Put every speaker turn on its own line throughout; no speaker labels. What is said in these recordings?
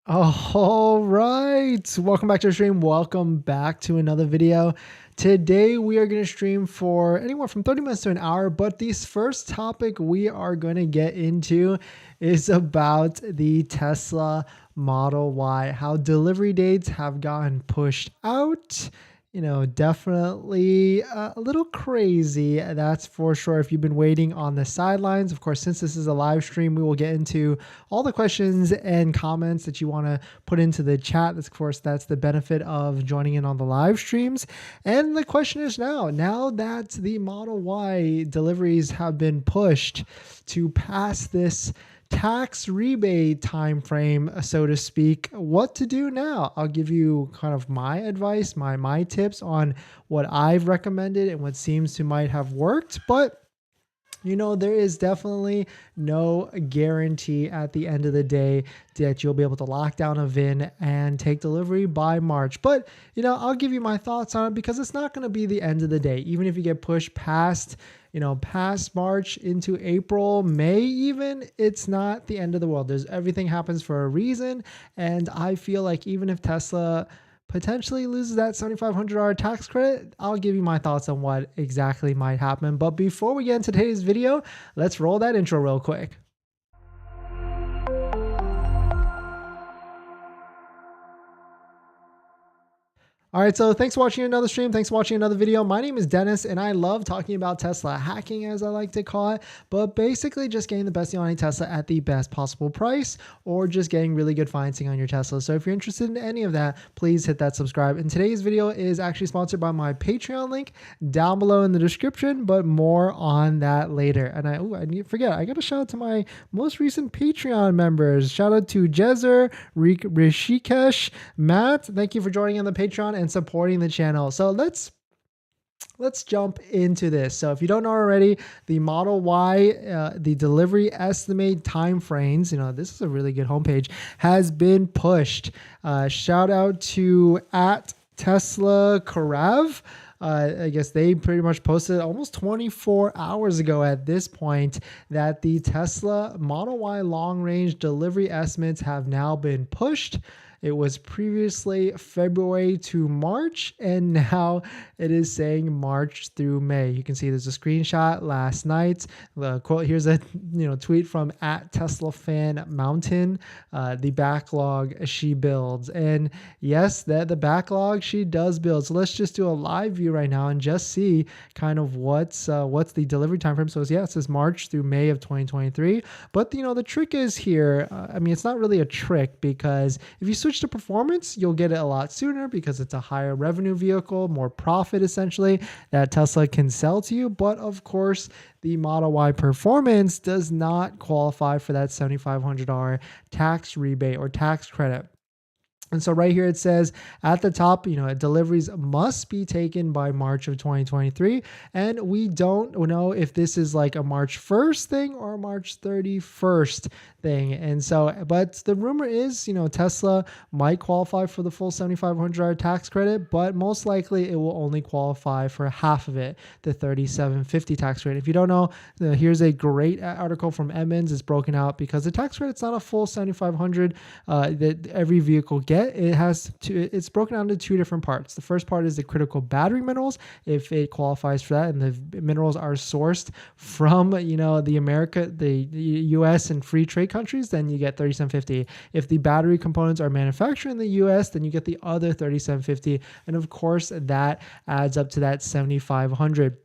All right, welcome back to the stream. Welcome back to another video. Today we are going to stream for anywhere from 30 minutes to an hour, but this first topic we are going to get into is about the Tesla Model Y, how delivery dates have gotten pushed out. Definitely a little crazy, that's for sure. If you've been waiting on the sidelines, of course, since this is a live stream, we will get into all the questions and comments that you want to put into the chat. Of course, that's the benefit of joining in on the live streams. And the question is now that the Model Y deliveries have been pushed to pass this tax rebate time frame, so to speak, what to do now. I'll give you kind of my advice, my tips on what I've recommended and what seems to might have worked, but there is definitely no guarantee at the end of the day that you'll be able to lock down a VIN and take delivery by March. But, I'll give you my thoughts on it because it's not going to be the end of the day. Even if you get pushed past March into April, May even, it's not the end of the world. Everything happens for a reason. And I feel like even if Tesla potentially loses that $7,500 tax credit, I'll give you my thoughts on what exactly might happen. But before we get into today's video, let's roll that intro real quick. All right, so thanks for watching another stream. Thanks for watching another video. My name is Dennis, and I love talking about Tesla hacking, as I like to call it, but basically just getting the best deal on a Tesla at the best possible price, or just getting really good financing on your Tesla. So if you're interested in any of that, please hit that subscribe. And today's video is actually sponsored by my Patreon link down below in the description, but more on that later. And I got to shout out to my most recent Patreon members. Shout out to Jezer, Rishikesh, Matt. Thank you for joining on the Patreon and supporting the channel. So let's jump into this. So if you don't know already, the Model Y, the delivery estimate time frames, this is a really good homepage, has been pushed. Shout out to @TeslaCarav. I guess they pretty much posted almost 24 hours ago at this point that the Tesla Model Y long range delivery estimates have now been pushed. It was previously February to March, and now it is saying March through May. You can see there's a screenshot last night. The quote, here's a tweet from @TeslaFanMountain. The backlog she builds. And yes, the backlog she does build. So let's just do a live view right now and just see kind of what's the delivery time frame. So it says March through May of 2023. But the trick is here, it's not really a trick, because if you switch to performance, you'll get it a lot sooner because it's a higher revenue vehicle, more profit essentially that Tesla can sell to you. But of course, the Model Y Performance does not qualify for that $7,500 tax rebate or tax credit. And so right here it says at the top, deliveries must be taken by March of 2023. And we don't know if this is like a March 1st thing or a March 31st thing. And so, but the rumor is, Tesla might qualify for the full $7,500 tax credit, but most likely it will only qualify for half of it, the $3,750 tax credit. If you don't know, here's a great article from Emmons. It's broken out because the tax credit's not a full $7,500 that every vehicle gets. It's broken down into two different parts. The first part is the critical battery minerals, if it qualifies for that, and the minerals are sourced from the US and free trade countries, then you get $3,750. If the battery components are manufactured in the US, then you get the other $3,750, and of course that adds up to that $7,500.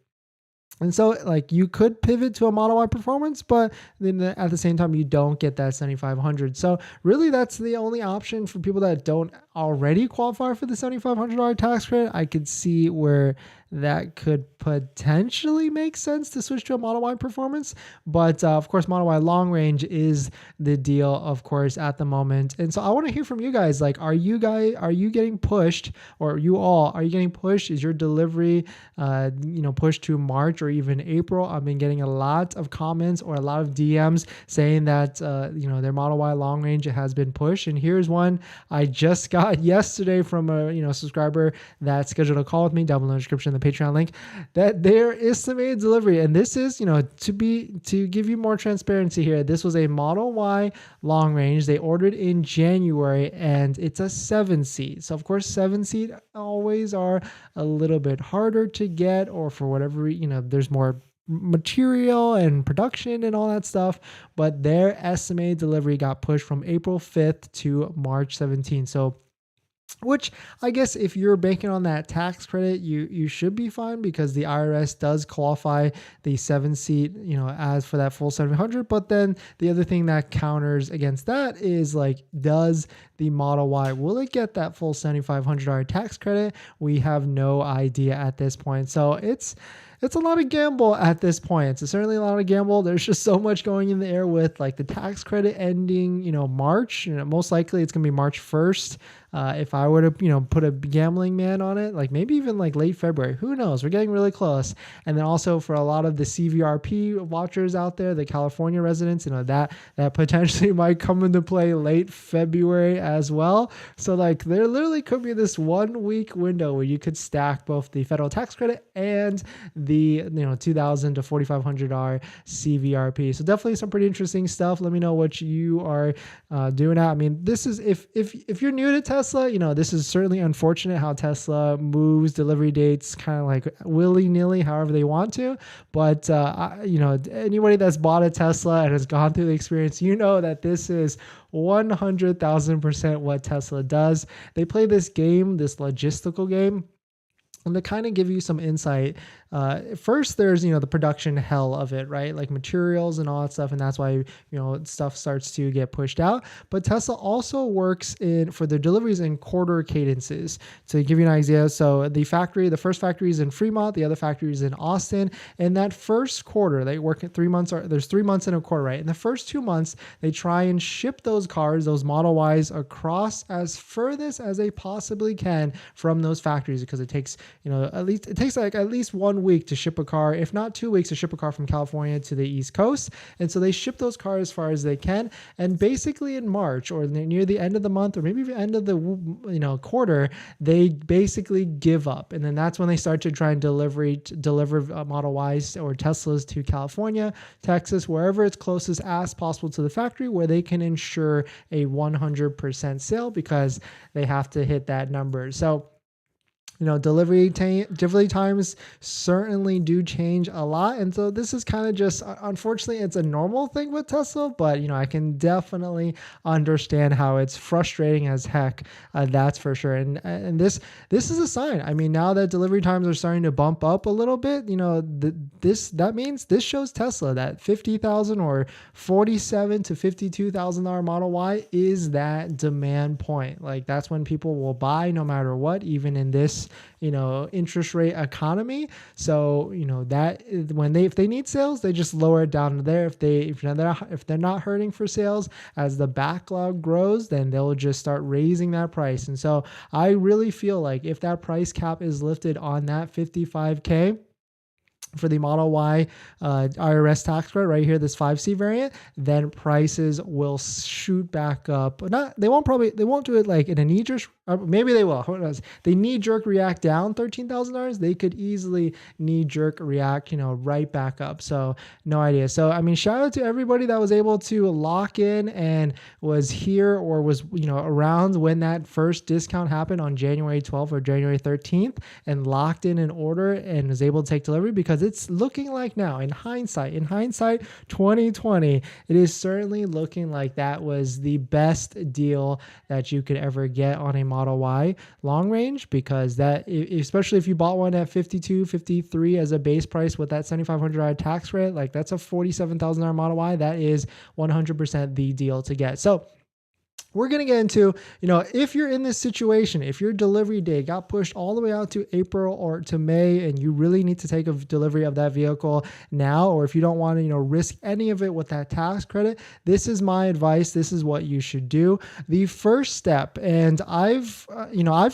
And so you could pivot to a Model Y Performance, but then at the same time, you don't get that $7,500. So really that's the only option for people that don't already qualify for the $7,500 tax credit. I could see where that could potentially make sense to switch to a Model Y Performance. But of course, Model Y Long Range is the deal, of course, at the moment. And so I want to hear from you guys. Are you getting pushed, or are you getting pushed? Is your delivery, pushed to March or even April? I've been getting a lot of comments or a lot of DMs saying that, their Model Y Long Range has been pushed. And here's one I just got got yesterday from a subscriber that scheduled a call with me, down below in the description, the Patreon link, that there is estimated delivery. And this is, to give you more transparency here, this was a Model Y long range. They ordered in January, and it's a 7-seat. So of course 7-seat always are a little bit harder to get, or for whatever, there's more material and production and all that stuff, but their estimated delivery got pushed from April 5th to March 17th. So, which I guess if you're banking on that tax credit, you should be fine, because the IRS does qualify the 7-seat, as for that full 700. But then the other thing that counters against that is, like, does the Model Y, will it get that full $7,500 tax credit? We have no idea at this point. So it's a lot of gamble at this point. It's certainly a lot of gamble. There's just so much going in the air with, like, the tax credit ending, March. Most likely it's going to be March 1st. If I were to, put a gambling man on it, like maybe even like late February, who knows? We're getting really close. And then also for a lot of the CVRP watchers out there, the California residents, that potentially might come into play late February as well. So, like, there literally could be this 1 week window where you could stack both the federal tax credit and the, $2,000 to $4,500 CVRP. So definitely some pretty interesting stuff. Let me know what you are doing at. I mean, this is, if you're new to Tesla, this is certainly unfortunate how Tesla moves delivery dates kind of like willy-nilly, however they want to. But, anybody that's bought a Tesla and has gone through the experience, that this is 100,000% what Tesla does. They play this game, this logistical game. And to kind of give you some insight, first there's, the production hell of it, right? Like materials and all that stuff. And that's why, stuff starts to get pushed out. But Tesla also works for the deliveries in quarter cadences. To give you an idea, so the first factory is in Fremont, the other factory is in Austin. And that first quarter, they work at 3 months, there's 3 months in a quarter, right? In the first 2 months, they try and ship those cars, those Model Ys, across as furthest as they possibly can from those factories, because it takes, it takes at least 1 week to ship a car, if not 2 weeks to ship a car from California to the East Coast. And so they ship those cars as far as they can. And basically in March, or near the end of the month, or maybe the end of the quarter, they basically give up. And then that's when they start to try and deliver Model Ys or Teslas to California, Texas, wherever it's closest as possible to the factory, where they can ensure a 100% sale, because they have to hit that number. So, delivery times certainly do change a lot. And so this is kind of just, unfortunately, it's a normal thing with Tesla, but, I can definitely understand how it's frustrating as heck. That's for sure. And this is a sign. I mean, now that delivery times are starting to bump up a little bit, that means this shows Tesla that $50,000 or $47,000 to $52,000 Model Y is that demand point. Like, that's when people will buy no matter what, even in this interest rate economy. So, that if they need sales, they just lower it down to there. If they're not hurting for sales, as the backlog grows, then they'll just start raising that price. And so I really feel like if that price cap is lifted on that $55K for the Model Y IRS tax credit right here, this 5C variant, then prices will shoot back up. They won't do it like in a knee jerk. Maybe they will. Who knows? They knee jerk react down $13,000. They could easily knee jerk react, right back up. So no idea. So I mean, shout out to everybody that was able to lock in and was here or was around when that first discount happened on January 12th or January 13th, and locked in an order and was able to take delivery, because it's looking like now, in hindsight 2020, it is certainly looking like that was the best deal that you could ever get on a Model Y long range, because that, especially if you bought one at 52, 53 as a base price with that $7,500 tax rate, like that's a $47,000 Model Y. That is 100% the deal to get. So we're going to get into, if you're in this situation, if your delivery date got pushed all the way out to April or to May, and you really need to take a delivery of that vehicle now, or if you don't want to, risk any of it with that tax credit, this is my advice. This is what you should do. The first step, and I've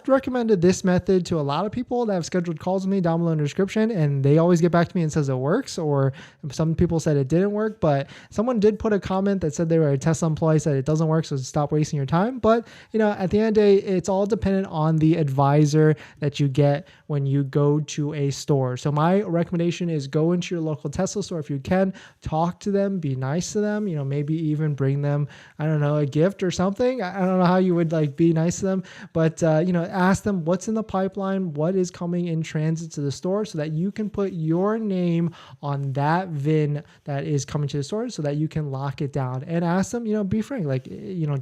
recommended this method to a lot of people that have scheduled calls with me down below in the description, and they always get back to me and says it works, or some people said it didn't work, but someone did put a comment that said they were a Tesla employee, said it doesn't work, so stop wasting wasting your time. But, at the end of the day, it's all dependent on the advisor that you get when you go to a store. So my recommendation is go into your local Tesla store if you can, talk to them, be nice to them, maybe even bring them, I don't know, a gift or something. I don't know how you would be nice to them, but, ask them what's in the pipeline, what is coming in transit to the store, so that you can put your name on that VIN that is coming to the store so that you can lock it down. And ask them, be frank,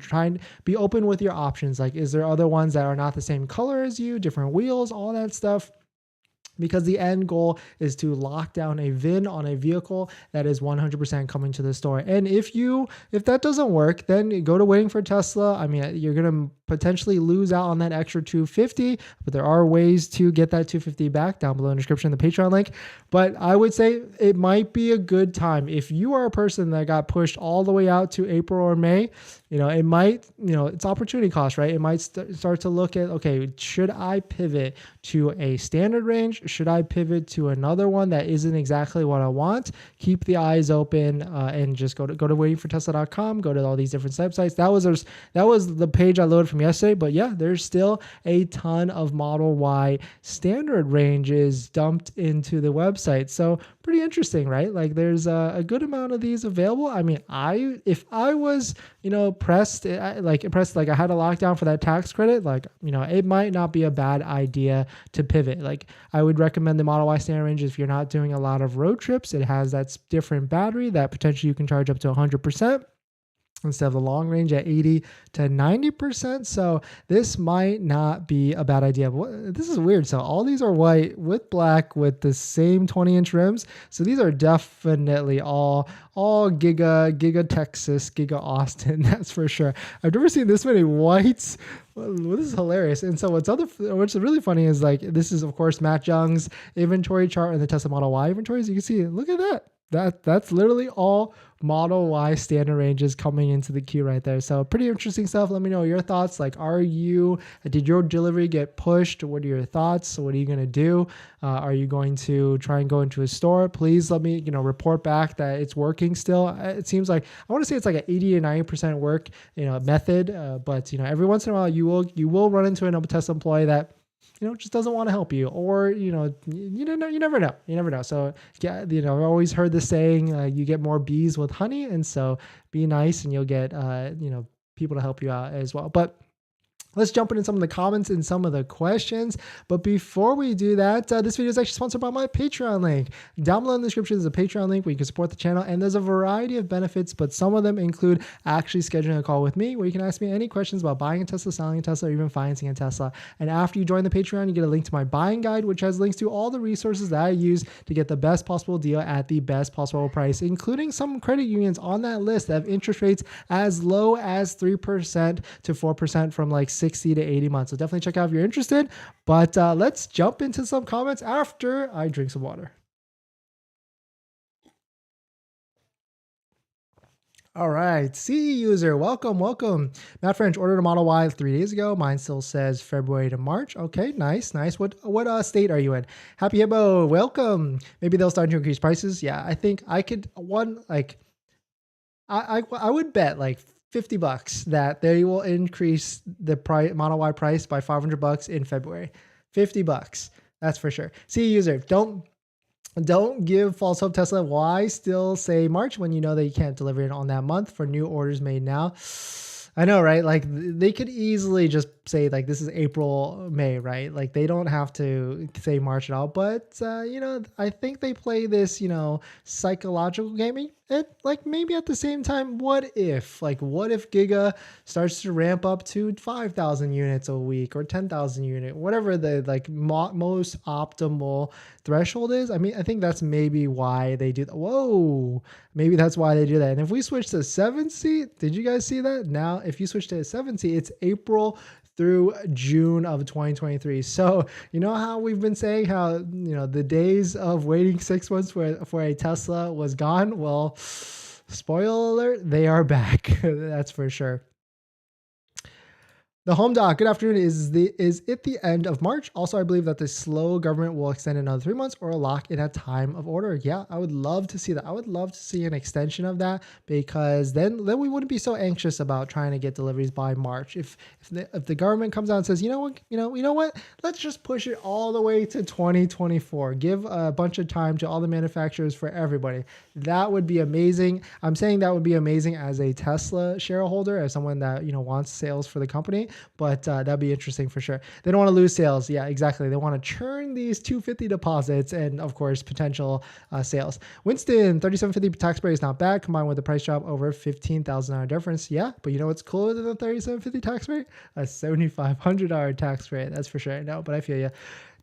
try and be open with your options. Is there other ones that are not the same color as you, different wheels, all that stuff? Because the end goal is to lock down a VIN on a vehicle that is 100% coming to the store. And if that doesn't work, then go to waiting for Tesla. I mean, you're going to potentially lose out on that extra $250, but there are ways to get that $250 back down below in the description, the Patreon link. But I would say it might be a good time. If you are a person that got pushed all the way out to April or May, it might, it's opportunity cost, right? It might start to look at, okay, should I pivot to a standard range? Should I pivot to another one that isn't exactly what I want? Keep the eyes open and just go to waitingfortesla.com, go to all these different websites. That was the page I loaded from yesterday, but yeah, there's still a ton of Model Y standard ranges dumped into the website. So pretty interesting, right? There's a good amount of these available. I mean, if I was, impressed, I had a lockdown for that tax credit, it might not be a bad idea to pivot. I would recommend the Model Y standard range if you're not doing a lot of road trips. It has that different battery that potentially you can charge up to 100%. Instead of the long range at 80 to 90%. So this might not be a bad idea. But this is weird. So all these are white with black with the same 20-inch rims. So these are definitely all Giga Texas, Giga Austin. That's for sure. I've never seen this many whites. Well, this is hilarious. And so what's really funny is this is of course Matt Young's inventory chart and the Tesla Model Y inventories. You can see, look at that. That's literally all Model Y standard ranges coming into the queue right there. So pretty interesting stuff. Let me know your thoughts. Did your delivery get pushed? What are your thoughts? What are you going to do? Are you going to try and go into a store? Please let me, report back that it's working still. It seems like, I want to say it's like an 80 to 90% work, method. But every once in a while you will run into a Tesla employee that, just doesn't want to help you, or, you never know. So yeah, I've always heard the saying, you get more bees with honey. And so be nice and you'll get, people to help you out as well. But let's jump into some of the comments and some of the questions. But before we do that, this video is actually sponsored by my Patreon link. Down below in the description is a Patreon link where you can support the channel. And there's a variety of benefits, but some of them include actually scheduling a call with me where you can ask me any questions about buying a Tesla, selling a Tesla, or even financing a Tesla. And after you join the Patreon, you get a link to my buying guide, which has links to all the resources that I use to get the best possible deal at the best possible price, including some credit unions on that list that have interest rates as low as 3% to 4% from 60 to 80 months. So definitely check out if you're interested. But let's jump into some comments after I drink some water. All right, CE user, welcome. Matt French ordered a Model Y 3 days ago. Mine still says February to March. Okay, nice. What state are you in? Happy Hippo, welcome. Maybe they'll start to increase prices. Yeah, I think I could I would bet $50 that they will increase the Model Y price by $500 in February. $50, that's for sure. See, user, don't give false hope. Tesla, why still say March when you know that you can't deliver it on that month for new orders made now? I know, right? They could easily just say this is April, May, right? They don't have to say March at all. But I think they play this, psychological gaming. And maybe at the same time, what if Giga starts to ramp up to 5,000 units a week or 10,000 unit, whatever the most optimal threshold is. I mean, I think that's maybe why they do that. Whoa, maybe that's why they do that. And if we switch to 7 seat, did you guys see that? Now, if you switch to a 7 seat, it's April through June of 2023. So how we've been saying how the days of waiting 6 months for a Tesla was gone. Well, spoiler alert, they are back. That's for sure. The home doc. Good afternoon. Is it the end of March? Also, I believe that the slow government will extend another 3 months or lock in a time of order. Yeah, I would love to see that. I would love to see an extension of that, because then we wouldn't be so anxious about trying to get deliveries by March. If the government comes out and says, you know what, let's just push it all the way to 2024. Give a bunch of time to all the manufacturers for everybody. That would be amazing. I'm saying that would be amazing as a Tesla shareholder, as someone that wants sales for the company. But that'd be interesting for sure. They don't want to lose sales. Yeah, exactly. They want to churn these 250 deposits and, of course, potential sales. Winston, 3750 tax break is not bad, combined with the price drop over $15,000 difference. Yeah, but you know what's cooler than the 3750 tax rate? A $7,500 tax rate. That's for sure. No, but I feel you.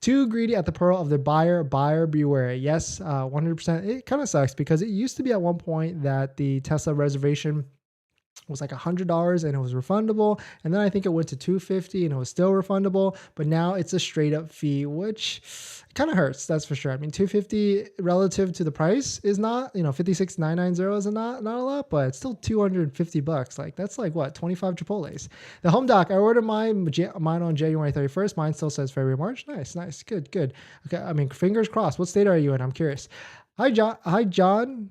Too greedy at the pearl of the buyer beware. Yes, 100%. It kind of sucks, because it used to be at one point that the Tesla reservation was like $100 and it was refundable, and then I think it went to $250 and it was still refundable, but now it's a straight up fee, which kind of hurts, that's for sure. I mean, $250 relative to the price is not, $56,990 is not a lot, but it's still $250. Like, that's like what, 25 Chipotles. The home doc, I ordered mine on January 31st. Mine still says February, March. Nice, good. Okay, I mean, fingers crossed. What state are you in? I'm curious. Hi John.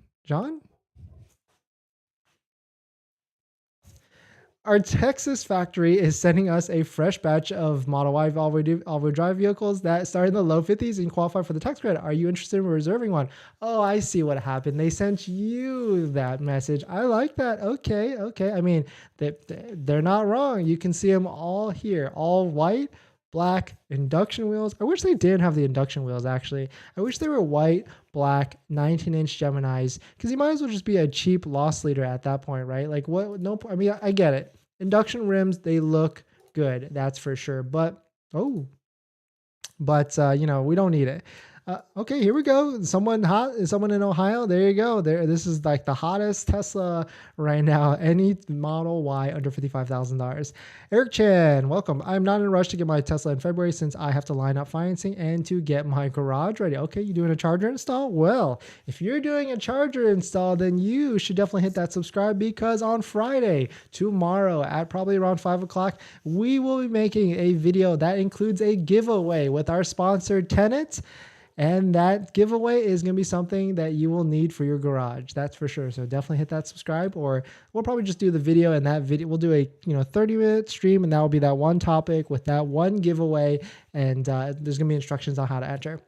Our Texas factory is sending us a fresh batch of Model Y all-wheel drive vehicles that start in the low 50s and qualify for the tax credit. Are you interested in reserving one? Oh, I see what happened. They sent you that message. I like that. Okay. I mean, they're not wrong. You can see them all here, all white, black, induction wheels. I wish they didn't have the induction wheels, actually. I wish they were white, black, 19-inch Geminis, because you might as well just be a cheap loss leader at that point, right? Like, what? No, I mean, I get it. Induction rims, they look good, that's for sure. But we don't need it. Okay, here we go. Someone in Ohio. There you go. This is like the hottest Tesla right now. Any Model Y under $55,000. Eric Chan, welcome. I'm not in a rush to get my Tesla in February, since I have to line up financing and to get my garage ready. Okay, you doing a charger install? Well, if you're doing a charger install, then you should definitely hit that subscribe, because on Friday, tomorrow at probably around 5 o'clock, we will be making a video that includes a giveaway with our sponsor Tenet. And that giveaway is going to be something that you will need for your garage. That's for sure. So definitely hit that subscribe, or we'll probably just do the video, and that video, we'll do a 30-minute stream, and that will be that one topic with that one giveaway. And there's going to be instructions on how to enter.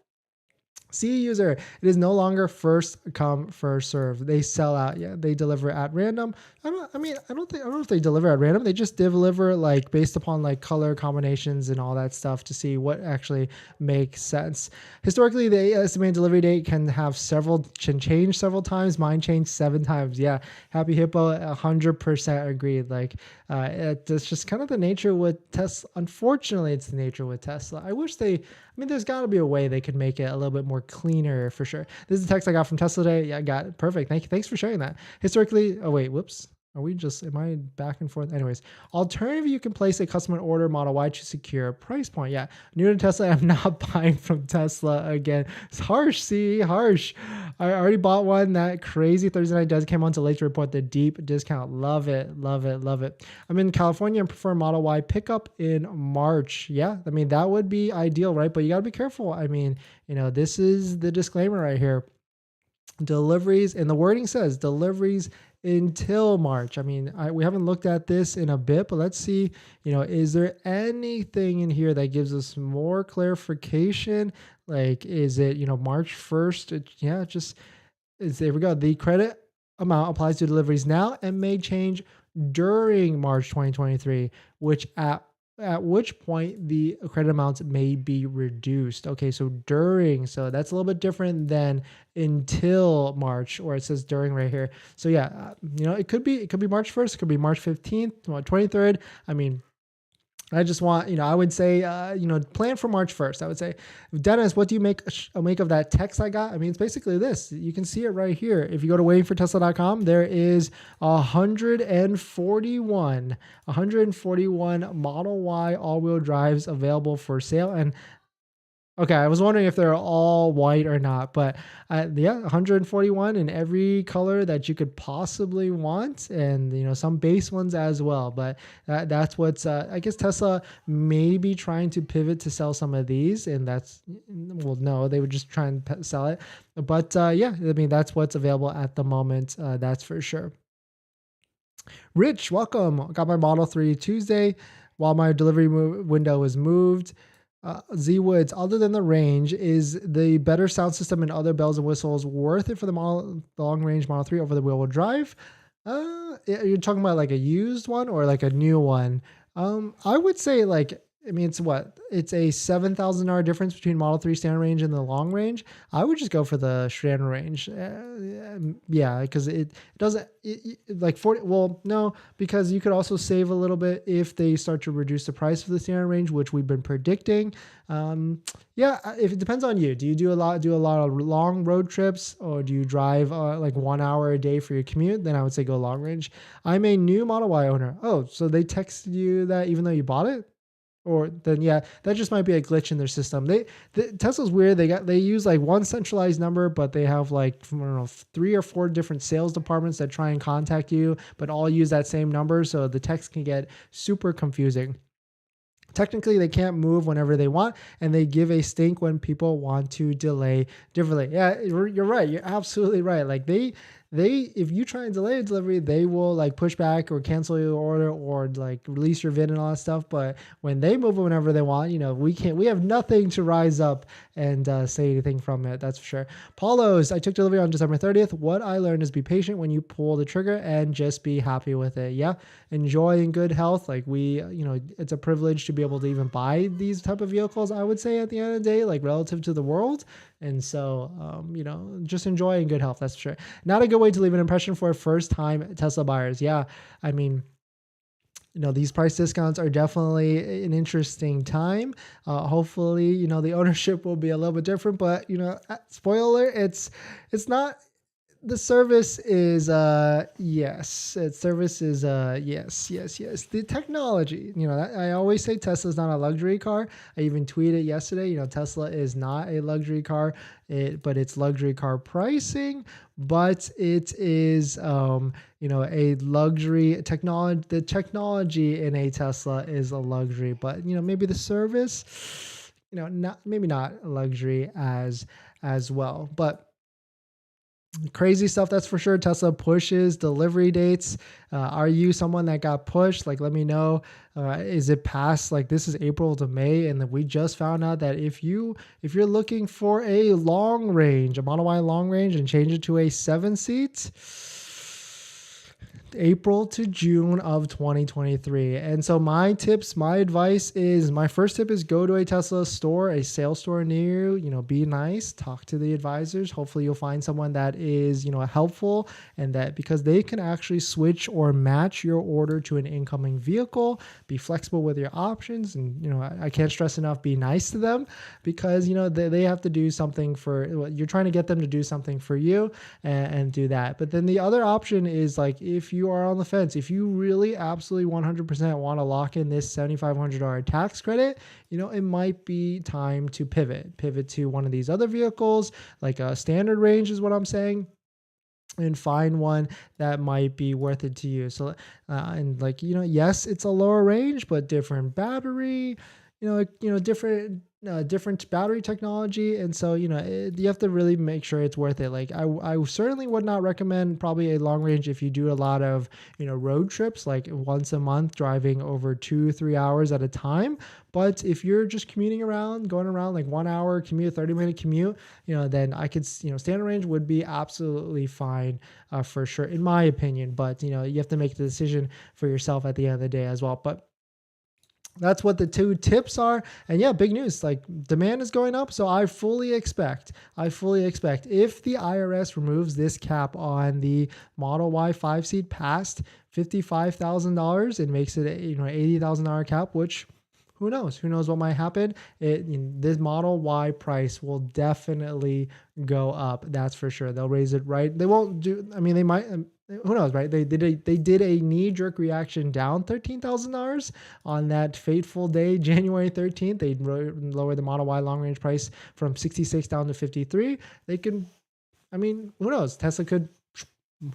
See user, it is no longer first come, first serve. They sell out. Yeah, they deliver at random. I don't know if they deliver at random. They just deliver like based upon like color combinations and all that stuff to see what actually makes sense. Historically, the estimated delivery date can change several times. Mine changed 7 times. Yeah, Happy Hippo, 100% agreed. Like, it's just kind of the nature with Tesla. Unfortunately, it's the nature with Tesla. There's got to be a way they could make it a little bit more cleaner for sure. This is the text I got from Tesla today. Yeah, I got it. Perfect. Thanks for sharing that. Historically, am I back and forth? Anyways, alternatively, you can place a customer order Model Y to secure a price point. Yeah, new to Tesla, I'm not buying from Tesla again. It's harsh, harsh. I already bought one. That crazy Thursday night does came on to late to report the deep discount. Love it. I'm in California and prefer Model Y pickup in March. Yeah, that would be ideal, right? But you got to be careful. This is the disclaimer right here. Deliveries, and the wording says deliveries until March. We haven't looked at this in a bit, but let's see, is there anything in here that gives us more clarification? Like, is it, March 1st? There we go. The credit amount applies to deliveries now and may change during March 2023, at which point the credit amounts may be reduced. Okay, so that's a little bit different than until March, or it says during right here. So yeah, it could be March 1st, it could be March 15th, 23rd. I just want, I would say, plan for March 1st. I would say, Dennis, what do you make of that text I got? It's basically this. You can see it right here. If you go to waitingfortesla.com, there is 141 Model Y all-wheel drives available for sale. And Okay, I was wondering if they're all white or not, but yeah, 141 in every color that you could possibly want, and some base ones as well. But that's what's I guess Tesla may be trying to pivot to sell some of these, and that's well, no, they would just try and sell it. But yeah, I mean that's what's available at the moment. That's for sure. Rich, welcome. Got my Model 3 Tuesday while my delivery window was moved. Z Woods, other than the range, is the better sound system and other bells and whistles worth it for the long range Model 3 over the wheel drive? You're talking about like a used one or like a new one? I would say like, I mean, it's a $7,000 difference between Model 3 standard range and the long range. I would just go for the standard range. Yeah, because it doesn't like 40. Well, no, because you could also save a little bit if they start to reduce the price of the standard range, which we've been predicting. Yeah, if it depends on you. Do you do a lot of long road trips, or do you drive like 1 hour a day for your commute? Then I would say go long range. I'm a new Model Y owner. Oh, so they texted you that even though you bought it? Or then yeah, that just might be a glitch in their system. Tesla's weird. They use like one centralized number, but they have like, I don't know, 3 or 4 different sales departments that try and contact you, but all use that same number. So the text can get super confusing. Technically, they can't move whenever they want, and they give a stink when people want to delay differently. Yeah, you're right. You're absolutely right. Like they, if you try and delay a delivery, they will like push back or cancel your order or like release your VIN and all that stuff. But when they move whenever they want, we have nothing to rise up and say anything from it. That's for sure. Paulos, I took delivery on December 30th. What I learned is be patient when you pull the trigger and just be happy with it. Yeah, enjoy in good health. Like it's a privilege to be able to even buy these type of vehicles, I would say, at the end of the day, like relative to the world. And so, just enjoy in good health. That's for sure. Not a good way to leave an impression for first time Tesla buyers. Yeah. I mean, these price discounts are definitely an interesting time. Hopefully, the ownership will be a little bit different, but spoiler, it's not. The service is yes. Service is yes. The technology, I always say Tesla's not a luxury car. I even tweeted yesterday, Tesla is not a luxury car, but it's luxury car pricing, but it is a luxury technology. The technology in a Tesla is a luxury, but maybe the service, maybe not a luxury as well, but crazy stuff, that's for sure. Tesla pushes delivery dates. Are you someone that got pushed? Like, let me know. Is it past, like, this is April to May, and then we just found out that if you're looking for a long range, a Model Y long range, and change it to a 7-seat, April to June of 2023. And so my advice is, my first tip is go to a Tesla store, a sales store near you, be nice, talk to the advisors. Hopefully you'll find someone that is, helpful, and that because they can actually switch or match your order to an incoming vehicle, be flexible with your options. And, I can't stress enough, be nice to them, because, they have to do something you're trying to get them to do something for you, and do that. But then the other option is, like, if you are on the fence, if you really absolutely 100% want to lock in this $7,500 tax credit, it might be time to pivot to one of these other vehicles, like a standard range is what I'm saying, and find one that might be worth it to you. So, and like, yes, it's a lower range, but different battery, different battery technology. And so, you have to really make sure it's worth it. Like I certainly would not recommend probably a long range if you do a lot of, road trips, like once a month, driving over 2-3 hours at a time. But if you're just commuting around, going around like 1 hour commute, 30-minute commute, then I could, standard range would be absolutely fine, for sure, in my opinion. But, you have to make the decision for yourself at the end of the day as well. But that's what the 2 tips are. And yeah, big news, like demand is going up. So I fully expect if the IRS removes this cap on the Model Y 5-seat past $55,000 and makes it a $80,000 cap, which who knows what might happen. This Model Y price will definitely go up. That's for sure. They'll raise it, right? They won't do, I mean, they might, who knows, right? They did a knee-jerk reaction down $13,000 on that fateful day, January 13th. They lowered the Model Y long range price from 66 down to 53. They can, I mean, who knows? Tesla could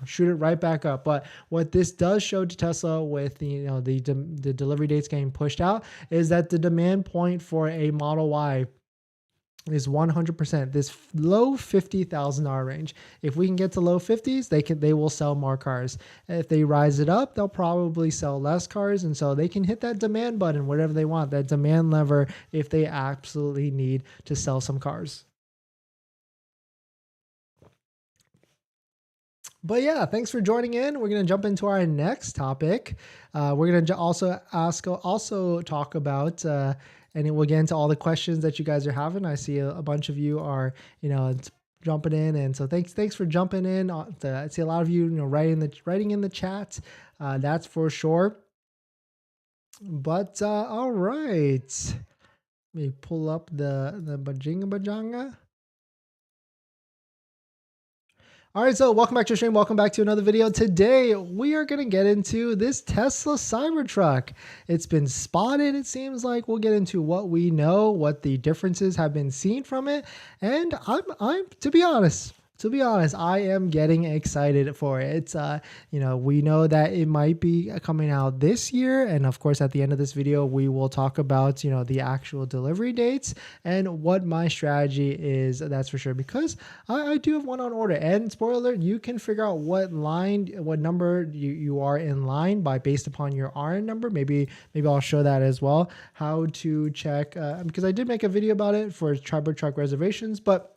shoot it right back up. But what this does show to Tesla with the delivery dates getting pushed out is that the demand point for a Model Y is 100% this low $50,000 range. If we can get to low 50s, they will sell more cars. If they rise it up, they'll probably sell less cars, and so they can hit that demand button, whatever they want, that demand lever, if they absolutely need to sell some cars. But yeah, thanks for joining in. We're going to jump into our next topic. We're going to also talk about, and we'll get into all the questions that you guys are having. I see a bunch of you are, jumping in, and so thanks for jumping in. I see a lot of you, writing in the chat. That's for sure. But all right, let me pull up the bajinga bajanga. All right, so welcome back to the stream. Welcome back to another video. Today, we are going to get into this Tesla Cybertruck. It's been spotted, it seems like. We'll get into what we know, what the differences have been seen from it. And I'm to be honest, I am getting excited for it. It's, we know that it might be coming out this year. And of course, at the end of this video, we will talk about, the actual delivery dates and what my strategy is. That's for sure, because I do have one on order. And spoiler alert, you can figure out what number you are in line based upon your RN number. Maybe I'll show that as well, how to check, because I did make a video about it for Cybertruck reservations, but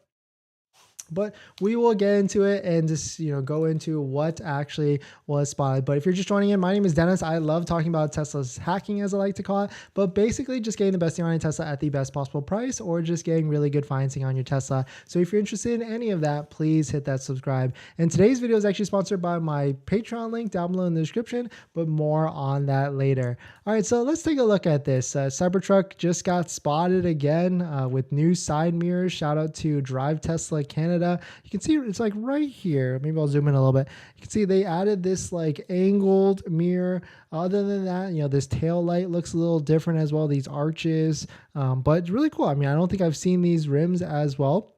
we will get into it and just, go into what actually was spotted. But if you're just joining in, my name is Dennis. I love talking about Tesla's hacking, as I like to call it, but basically just getting the best deal on your Tesla at the best possible price, or just getting really good financing on your Tesla. So if you're interested in any of that, please hit that subscribe. And today's video is actually sponsored by my Patreon link down below in the description, but more on that later. All right, so let's take a look at this. Cybertruck just got spotted again with new side mirrors. Shout out to Drive Tesla Canada. You can see it's like right here. Maybe I'll zoom in a little bit. You can see they added this like angled mirror. Other than that, this tail light looks a little different as well. These arches, but it's really cool. I mean, I don't think I've seen these rims as well.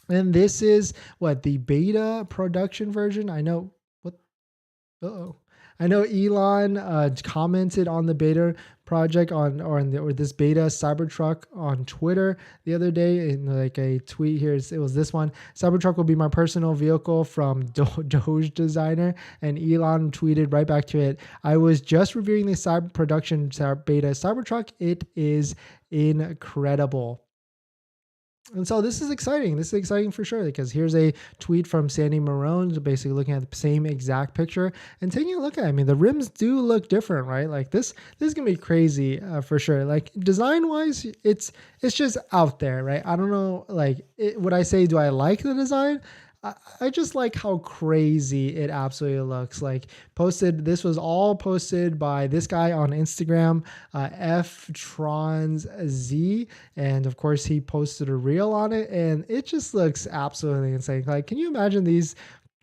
And this is the beta production version. I know what. I know Elon commented on the beta project or this beta Cybertruck on Twitter the other day in like a tweet here. It was this one: Cybertruck will be my personal vehicle from Doge designer. And Elon tweeted right back to it: I was just reviewing the production beta Cybertruck. It is incredible. And so this is exciting. This is exciting for sure, because here's a tweet from Sandy Marone, basically looking at the same exact picture and taking a look at it. I mean, the rims do look different, right? Like this is going to be crazy for sure. Like design wise, it's just out there, right? I don't know. Would I say, do I like the design? I just like how crazy it absolutely looks. This was all posted by this guy on Instagram, FTronsZ, and of course he posted a reel on it, and it just looks absolutely insane. Can you imagine these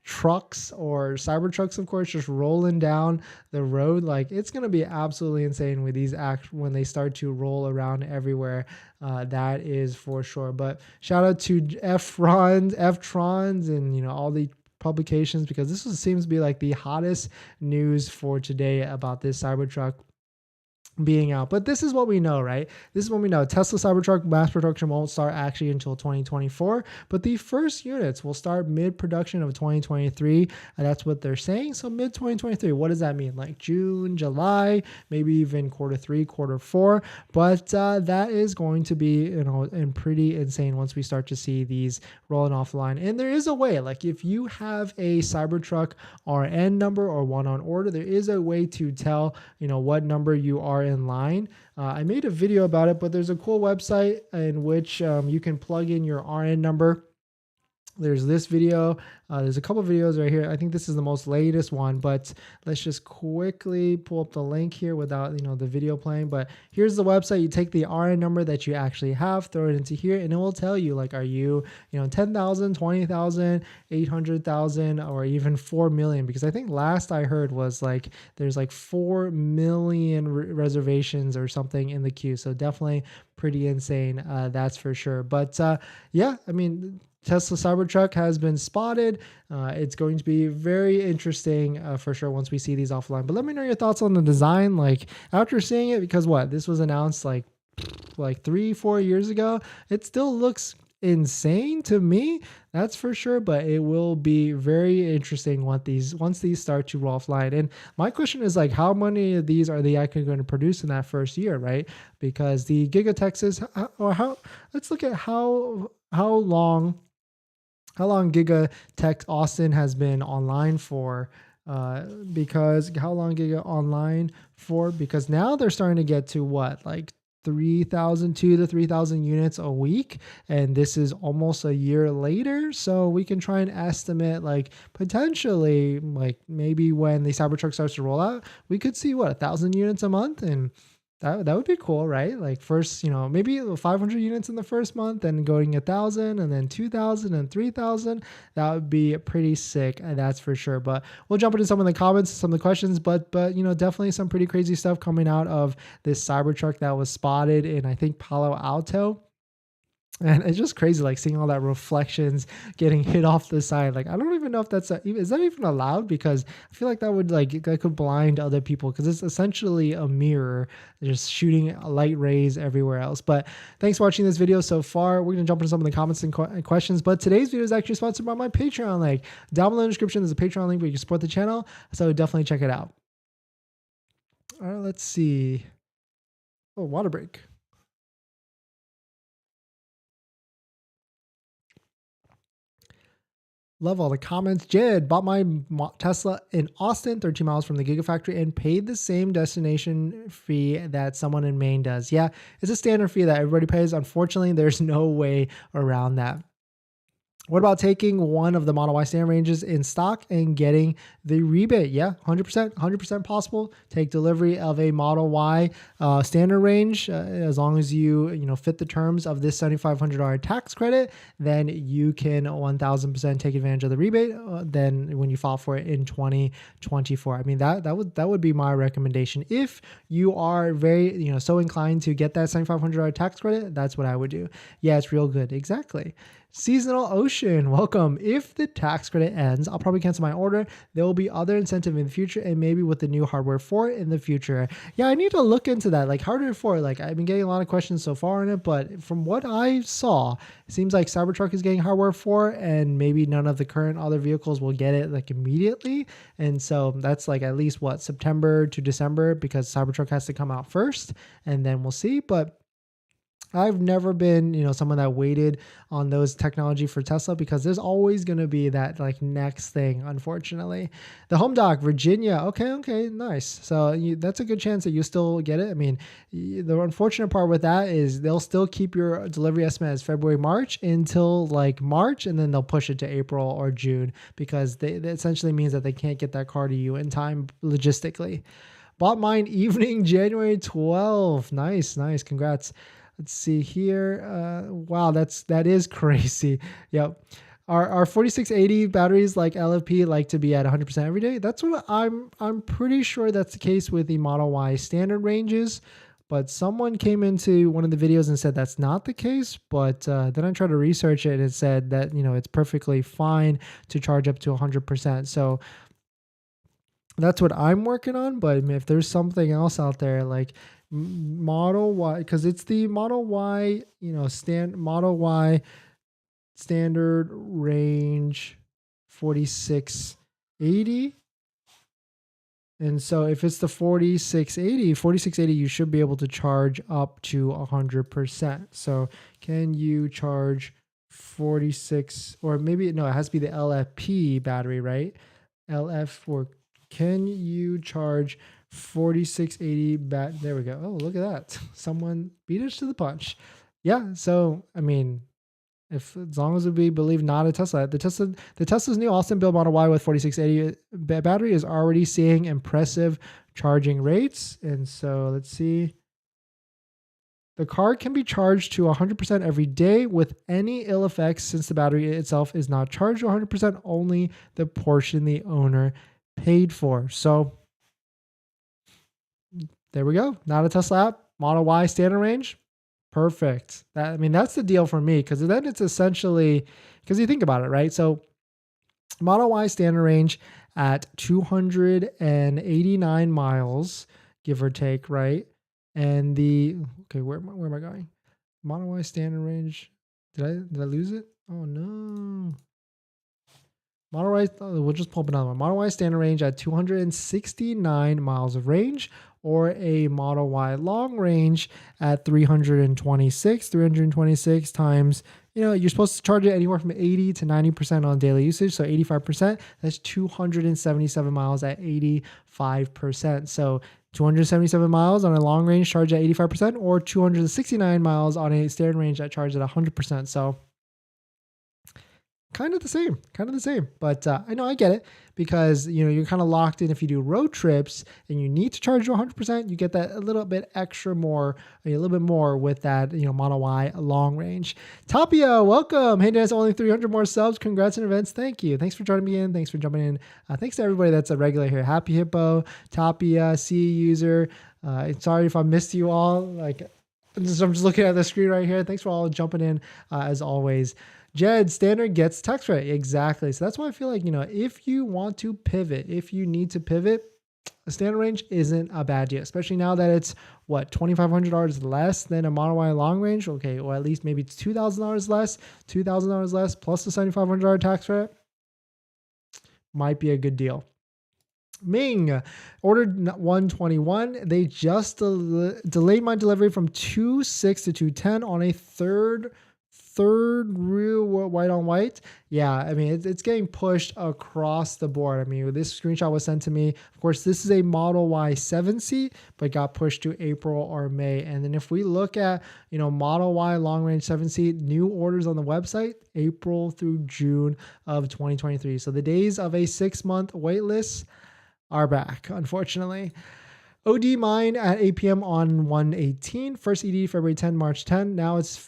trucks, or Cybertrucks, of course, just rolling down the road? It's going to be absolutely insane with these when they start to roll around everywhere. That is for sure. But shout out to FTrons and all the publications, because this seems to be like the hottest news for today about this Cybertruck being out. But this is what we know, right? This is what we know. Tesla Cybertruck mass production won't start actually until 2024, but the first units will start mid-production of 2023. That's what they're saying. So mid-2023, what does that mean? Like June, July, maybe even quarter 3, quarter 4. But that is going to be, and pretty insane once we start to see these rolling off the line. And there is a way, if you have a Cybertruck RN number or one on order, there is a way to tell, what number you are in line. I made a video about it, but there's a cool website in which you can plug in your RN number There's this video. There's a couple videos right here. I think this is the most latest one, but let's just quickly pull up the link here without, the video playing. But here's the website. You take the RN number that you actually have, throw it into here, and it will tell you, like, are you, 10,000, 20,000, 800,000, or even 4 million? Because I think last I heard was like, there's like 4 million reservations or something in the queue. So definitely pretty insane. That's for sure. But yeah, I mean, Tesla Cybertruck has been spotted. It's going to be very interesting for sure once we see these offline. But let me know your thoughts on the design, like after seeing it, because this was announced like 3-4 years ago. It still looks insane to me, that's for sure, but it will be very interesting once these start to roll offline. And my question is, like, how many of these are they actually going to produce in that first year, right? Because the Giga Texas, or how, let's look at how long Giga Tech Austin has been online for. Because how long Giga online for? Because now they're starting to get to what, like 3,000, 2 to 3,000 units a week, and this is almost a year later. So we can try and estimate, like, potentially, like, maybe when the Cybertruck starts to roll out, we could see 1,000 units a month, and that would be cool, right? Like, first, maybe 500 units in the first month, and going 1,000, and then 2,000 and 3,000. That would be pretty sick, that's for sure. But we'll jump into some of the comments, some of the questions. But definitely some pretty crazy stuff coming out of this Cybertruck that was spotted in, I think, Palo Alto. And it's just crazy, like, seeing all that reflections getting hit off the side. Like, I don't even know if is that even allowed? Because I feel like that could blind other people, because it's essentially a mirror just shooting light rays everywhere else. But thanks for watching this video so far. We're going to jump into some of the comments and questions. But today's video is actually sponsored by my Patreon link. Down below in the description, there's a Patreon link where you can support the channel. So definitely check it out. All right, let's see. Oh, water break. Love all the comments. Jed bought my Tesla in Austin, 13 miles from the Gigafactory, and paid the same destination fee that someone in Maine does. Yeah, it's a standard fee that everybody pays. Unfortunately, there's no way around that. What about taking one of the Model Y standard ranges in stock and getting the rebate? Yeah, 100% possible. Take delivery of a Model Y standard range as long as you fit the terms of this $7,500 tax credit. Then you can 1,000% take advantage of the rebate. Then when you file for it in 2024, I mean that would be my recommendation. If you are very so inclined to get that $7,500 tax credit, that's what I would do. Yeah, it's real good. Exactly. Seasonal Ocean, welcome. If the tax credit ends, I'll probably cancel my order. There will be other incentive in the future, and maybe with the new hardware 4 in the future. Yeah, I need to look into that. Like hardware 4, like I've been getting a lot of questions so far on it, but from what I saw, it seems like Cybertruck is getting hardware 4, and maybe none of the current other vehicles will get it like immediately. And so that's like at least September to December, because Cybertruck has to come out first, and then we'll see. But I've never been, someone that waited on those technology for Tesla, because there's always going to be that like next thing, unfortunately. The home dock, Virginia. Okay, nice. So that's a good chance that you still get it. I mean, the unfortunate part with that is they'll still keep your delivery estimate as February, March until like March, and then they'll push it to April or June, because that essentially means that they can't get that car to you in time logistically. Bought mine evening, January 12th. Nice. Congrats. Let's see here. Wow, that is crazy. Yep. Our 4680 batteries like LFP like to be at 100% every day. That's what I'm pretty sure that's the case with the Model Y standard ranges. But someone came into one of the videos and said that's not the case. But then I tried to research it, and it said that it's perfectly fine to charge up to 100%. So that's what I'm working on. But if there's something else out there, like Model Y, because it's the Model Y, Model Y standard range 4680. And so if it's the 4680, you should be able to charge up to 100%. So can you charge 46, or maybe, no, it has to be the LFP battery, right? Or can you charge 4680 there we go. Oh, look at that. Someone beat us to the punch. Yeah. So, I mean, If as long as we believe not a Tesla, the Tesla's new Austin built Model Y with 4680 battery is already seeing impressive charging rates. And so let's see. The car can be charged to 100% every day with any ill effects since the battery itself is not charged to 100%, only the portion the owner paid for. So there we go. Not a Tesla app. Model Y standard range. Perfect. That's the deal for me, because then it's essentially, because you think about it, right? So Model Y standard range at 289 miles, give or take, right? And where am I going? Model Y standard range. Did I lose it? Oh no. Model Y, we'll just pull up another one. Model Y standard range at 269 miles of range, or a Model Y long range at 326. 326 times, you're supposed to charge it anywhere from 80 to 90% on daily usage. So 85%, that's 277 miles at 85%. So 277 miles on a long range charge at 85%, or 269 miles on a standard range that charge at 100%. So kind of the same, but I know I get it, because you're kind of locked in. If you do road trips and you need to charge to 100%, you get that a little bit more with that Model Y long range. Tapia, welcome. Hey Dennis, only 300 more subs. Congrats in advance. Thank you. Thanks for joining me in. Thanks for jumping in. Thanks to everybody that's a regular here. Happy Hippo, Tapia, C user. Sorry if I missed you all. I'm just looking at the screen right here. Thanks for all jumping in as always. Jed, standard gets tax rate. Exactly. So that's why I feel like, if you want to pivot, if you need to pivot, a standard range isn't a bad deal, especially now that it's $2,500 less than a Model Y long range. Okay. Or at least maybe it's $2,000 less, $2,000 less plus the $7,500 tax rate might be a good deal. Ming ordered 121. They just delayed my delivery from 2/6 to 2/10 on a third real white on white. Yeah, it's getting pushed across the board. This screenshot was sent to me. Of course, this is a Model Y 7 seat, but got pushed to April or May. And then if we look at, Model Y long range 7 seat, new orders on the website, April through June of 2023. So the days of a 6-month wait list are back, unfortunately. OD mine at 8 p.m. on 1/18. First ED February 10, March 10. Now it's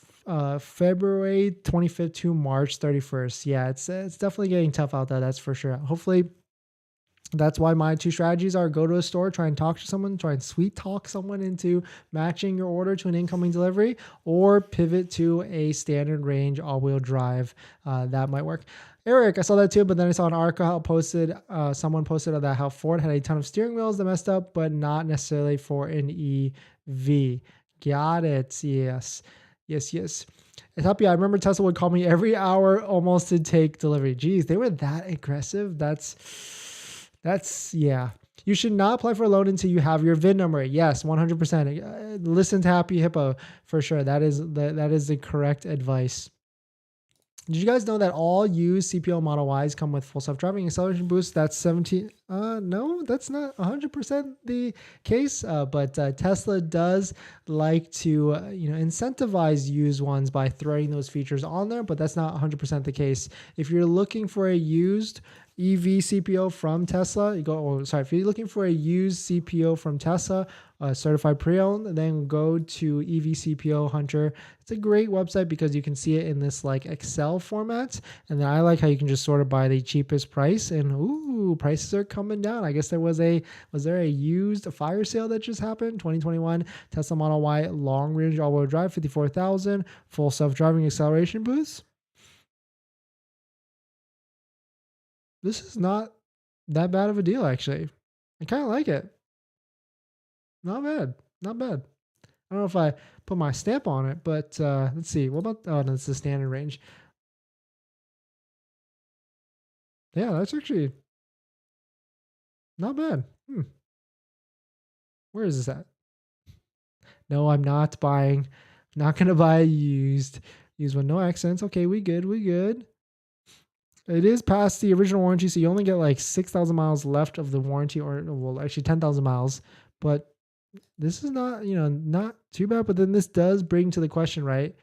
February 25th to March 31st. Yeah, it's definitely getting tough out there. That's for sure. Hopefully, that's why my two strategies are: go to a store, try and talk to someone, try and sweet talk someone into matching your order to an incoming delivery, or pivot to a standard range all-wheel drive. That might work. Eric, I saw that too, but then I saw an article someone posted that how Ford had a ton of steering wheels that messed up, but not necessarily for an EV. Got it. Yes. I remember Tesla would call me every hour almost to take delivery. Geez, they were that aggressive. That's yeah. You should not apply for a loan until you have your VIN number. Yes, 100%. Listen to Happy Hippo for sure. That is the correct advice. Did you guys know that all used CPO Model Ys come with full self-driving acceleration boost? That's 17. No, that's not 100% the case. But Tesla does like to, incentivize used ones by throwing those features on there. But that's not 100% the case. If you're looking for a used EV CPO from Tesla, if you're looking for a used CPO from Tesla, certified pre-owned, then go to EV CPO Hunter. It's a great website because you can see it in this Excel format. And then I like how you can just sort of buy the cheapest price, and prices are coming down. I guess was there a used fire sale that just happened? 2021 Tesla Model Y long range all-wheel drive, 54,000, full self-driving acceleration boost. This is not that bad of a deal, actually. I kind of like it. Not bad. I don't know if I put my stamp on it, but let's see. What about, no, it's the standard range. Yeah, that's actually not bad. Where is this at? No, I'm not buying. Not going to buy a used one. No accents. Okay, we good. It is past the original warranty, so you only get 6,000 miles left of the warranty, or actually 10,000 miles. But this is not, not too bad. But then this does bring to the question, right?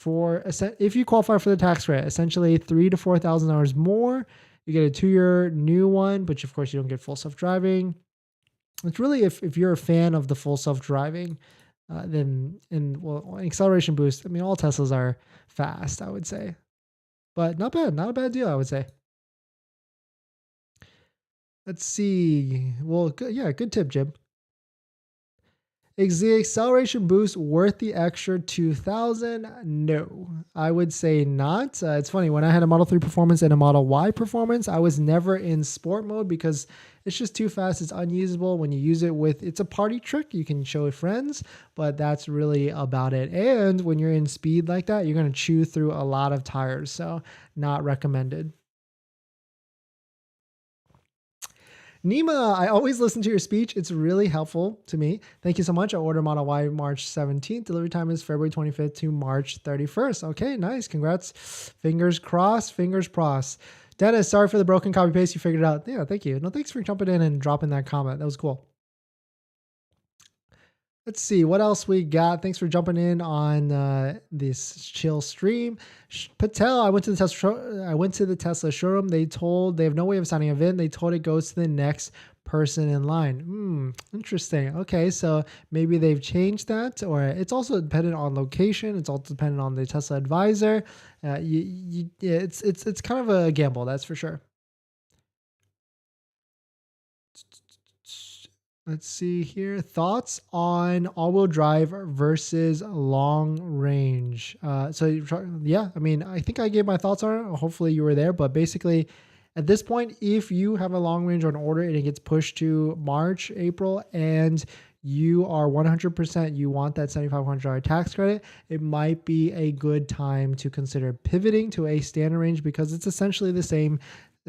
if you qualify for the tax credit, essentially $3,000 to $4,000 more. You get a 2-year new one, but of course you don't get full self-driving. It's really, if you're a fan of the full self-driving, then, well, acceleration boost, I mean, all Teslas are fast, I would say, but not bad. Not a bad deal, I would say. Let's see. Well, good, yeah, good tip, Jim. Is the acceleration boost worth the extra 2,000? No, I would say not. It's funny, when I had a Model 3 Performance and a Model Y Performance, I was never in sport mode because it's just too fast. It's unusable. When you use it it's a party trick. You can show it friends, but that's really about it. And when you're in speed like that, you're going to chew through a lot of tires. So not recommended. Nima, I always listen to your speech. It's really helpful to me. Thank you so much. I ordered Model Y March 17th. Delivery time is February 25th to March 31st. Okay, nice. Congrats. Fingers crossed. Fingers crossed. Dennis, sorry for the broken copy paste. You figured it out. Yeah, thank you. No, thanks for jumping in and dropping that comment. That was cool. Let's see what else we got. Thanks for jumping in on this chill stream. Patel, I went to the Tesla showroom. They have no way of signing a VIN. They told it goes to the next person in line. Interesting. Okay, so maybe they've changed that, or it's also dependent on location. It's also dependent on the Tesla advisor. It's kind of a gamble, that's for sure. Let's see here. Thoughts on all-wheel drive versus long range. Yeah, I mean, I think I gave my thoughts on it. Hopefully you were there, but basically at this point, if you have a long range on order and it gets pushed to March, April, and you are 100%, you want that $7,500 tax credit, it might be a good time to consider pivoting to a standard range because it's essentially the same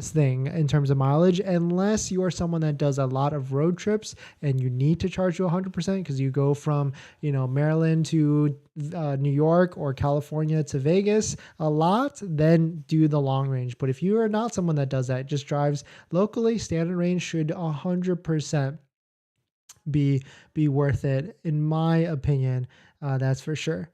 thing in terms of mileage, unless you are someone that does a lot of road trips and you need to charge you 100% because you go from Maryland to New York or California to Vegas a lot, then do the long range. But if you are not someone that does that, just drives locally, standard range should 100% be worth it, in my opinion. That's for sure.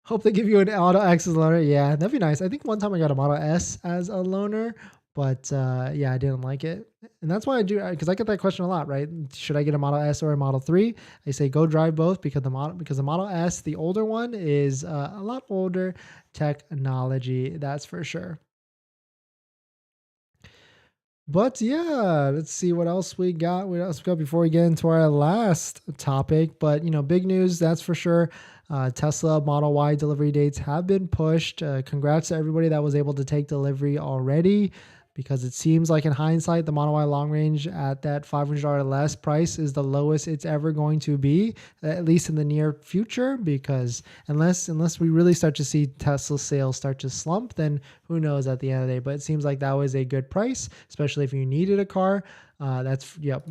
Hope they give you an Model X as a loaner. Yeah, that'd be nice. I think one time I got a Model S as a loaner, but yeah, I didn't like it. And that's why I do, because I get that question a lot, right? Should I get a Model S or a Model 3? I say go drive both because the Model S, the older one, is a lot older technology. That's for sure. But yeah, let's see what else we got. What else we got before we get into our last topic? But big news, that's for sure. Tesla Model Y delivery dates have been pushed. Congrats to everybody that was able to take delivery already, because it seems like in hindsight, the Model Y long range at that $500 less price is the lowest it's ever going to be, at least in the near future, because unless we really start to see Tesla sales start to slump, then who knows at the end of the day. But it seems like that was a good price, especially if you needed a car. Yep.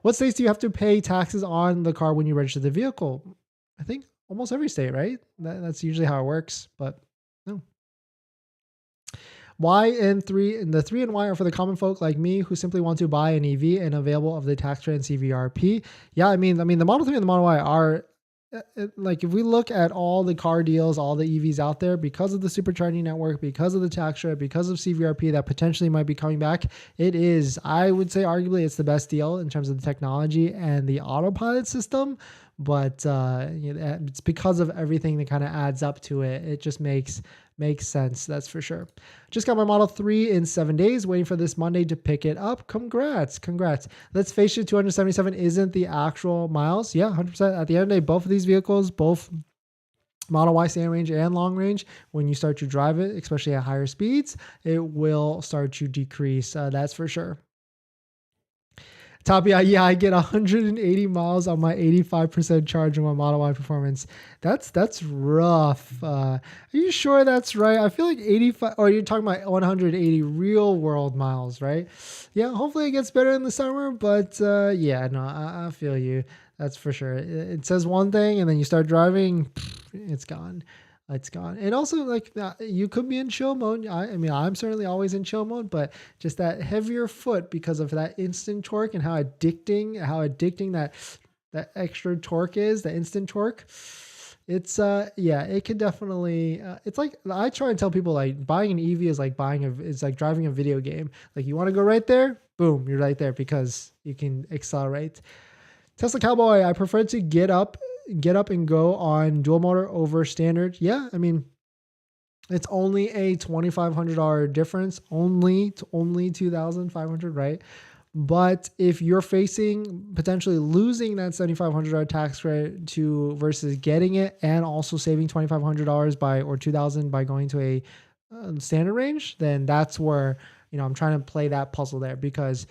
What states do you have to pay taxes on the car when you register the vehicle? I think almost every state, right? That's usually how it works, but no. Y and the 3 and Y are for the common folk like me who simply want to buy an EV and available of the tax credit and CVRP. Yeah, I mean, the Model 3 and the Model Y are, like, if we look at all the car deals, all the EVs out there, because of the supercharging network, because of the tax credit, because of CVRP that potentially might be coming back, it is, I would say, arguably it's the best deal in terms of the technology and the autopilot system. But it's because of everything that kind of adds up to it. It just makes sense. That's for sure. Just got my Model 3 in 7 days, waiting for this Monday to pick it up. Congrats. Let's face it, 277 isn't the actual miles. Yeah, 100%. At the end of the day, both of these vehicles, both Model Y standard range and long range, when you start to drive it, especially at higher speeds, it will start to decrease. That's for sure. Tapia, yeah, I get 180 miles on my 85% charge on my Model Y Performance. That's rough. Are you sure that's right? I feel like 85, or you're talking about 180 real world miles, right? Yeah, hopefully it gets better in the summer, but yeah, no, I feel you. That's for sure. It says one thing and then you start driving, it's gone. It's gone. And also, like, you could be in chill mode. I mean, I'm certainly always in chill mode, but just that heavier foot because of that instant torque and how addicting that extra torque is, the instant torque. yeah, it could definitely it's like I try and tell people like buying an EV is like it's like driving a video game. Like you want to go right there, boom, you're right there because you can accelerate. Tesla Cowboy, I prefer to get up and go on dual motor over standard. Yeah, I mean, it's only a $2,500 difference, only $2,500, right? But if you're facing potentially losing that $7,500 tax credit to versus getting it and also saving $2,500 by or $2,000 by going to a standard range, then that's where I'm trying to play that puzzle there because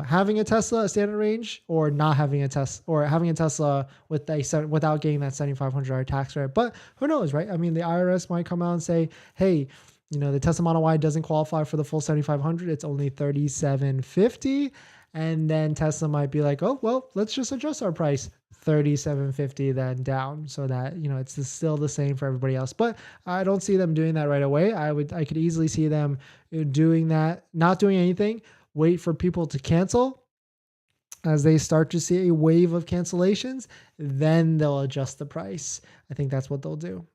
having a Tesla a standard range or not having a Tesla or having a Tesla without getting that $7,500 tax credit. But who knows, right? I mean, the IRS might come out and say, hey, the Tesla Model Y doesn't qualify for the full 7,500. It's only 3,750. And then Tesla might be like, oh, well, let's just adjust our price 3,750 then down so that, it's still the same for everybody else. But I don't see them doing that right away. I could easily see them doing that, not doing anything, wait for people to cancel. As they start to see a wave of cancellations, then they'll adjust the price. I think that's what they'll do.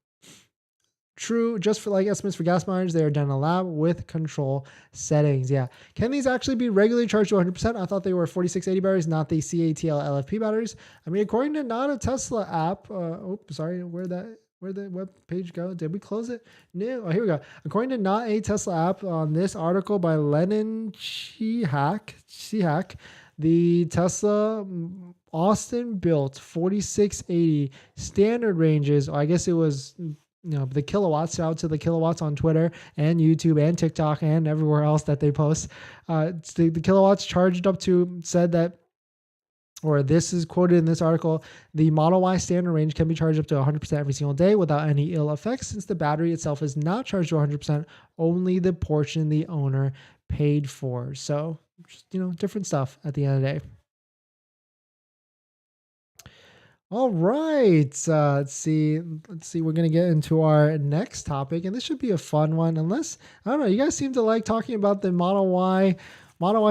True, just for like estimates for gas mileage, they are done in a lab with control settings. Yeah. Can these actually be regularly charged to 100%? I thought they were 4680 batteries, not the CATL LFP batteries. I mean, according to not a Tesla app, sorry, where'd the web page go? Did we close it? No. Oh, here we go. According to not a Tesla app on this article by Lennon Chihak, the Tesla Austin built 4680 standard ranges. I guess it was the kilowatts. Shout out to the kilowatts on Twitter and YouTube and TikTok and everywhere else that they post. The kilowatts charged up to said that, or this is quoted in this article, the Model Y standard range can be charged up to 100% every single day without any ill effects since the battery itself is not charged to 100%, only the portion the owner paid for. So, just, different stuff at the end of the day. All right. Let's see. We're going to get into our next topic, and this should be a fun one. Unless, I don't know, you guys seem to like talking about the Model Y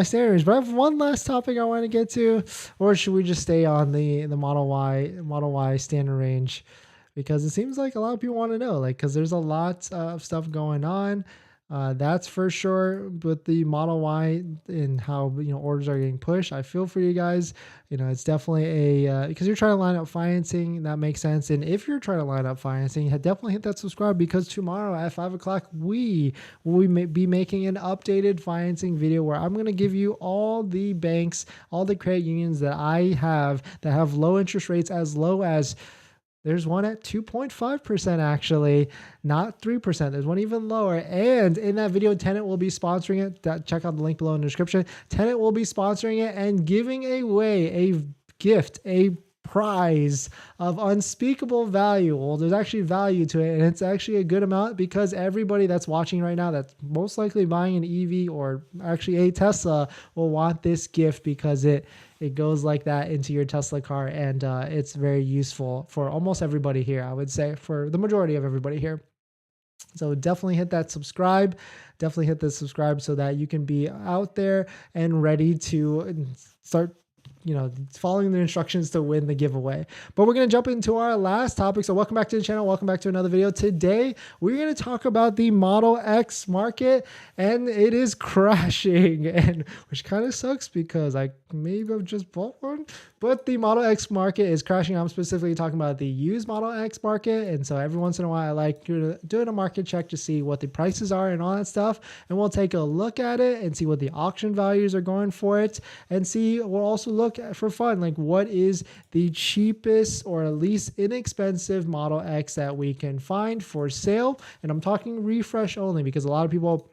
standard range, but I have one last topic I want to get to, or should we just stay on the Model Y standard range? Because it seems like a lot of people want to know, because there's a lot of stuff going on. That's for sure with the Model Y and how, orders are getting pushed. I feel for you guys. It's definitely because you're trying to line up financing. That makes sense. And if you're trying to line up financing, definitely hit that subscribe because tomorrow at 5 o'clock, we will be making an updated financing video where I'm going to give you all the banks, all the credit unions that I have that have low interest rates as low as there's one at 2.5% actually, not 3%. There's one even lower. And in that video, Tenet will be sponsoring it. Check out the link below in the description. Tenet will be sponsoring it and giving away a gift, a prize of unspeakable value. Well, there's actually value to it, and it's actually a good amount because everybody that's watching right now that's most likely buying an EV or actually a Tesla will want this gift because it goes like that into your Tesla car, and it's very useful for almost everybody here, I would say, for the majority of everybody here. So definitely hit that subscribe. Definitely hit the subscribe so that you can be out there and ready to start following the instructions to win the giveaway. But we're going to jump into our last topic. So welcome back to the channel. Welcome back to another video. Today, we're going to talk about the Model X market, and it is crashing, and which kind of sucks because I maybe have just bought one, but the Model X market is crashing. I'm specifically talking about the used Model X market. And so every once in a while, I like doing a market check to see what the prices are and all that stuff. And we'll take a look at it and see what the auction values are going for it, and we'll also look at, for fun, like what is the cheapest or at least inexpensive Model X that we can find for sale. And I'm talking refresh only because a lot of people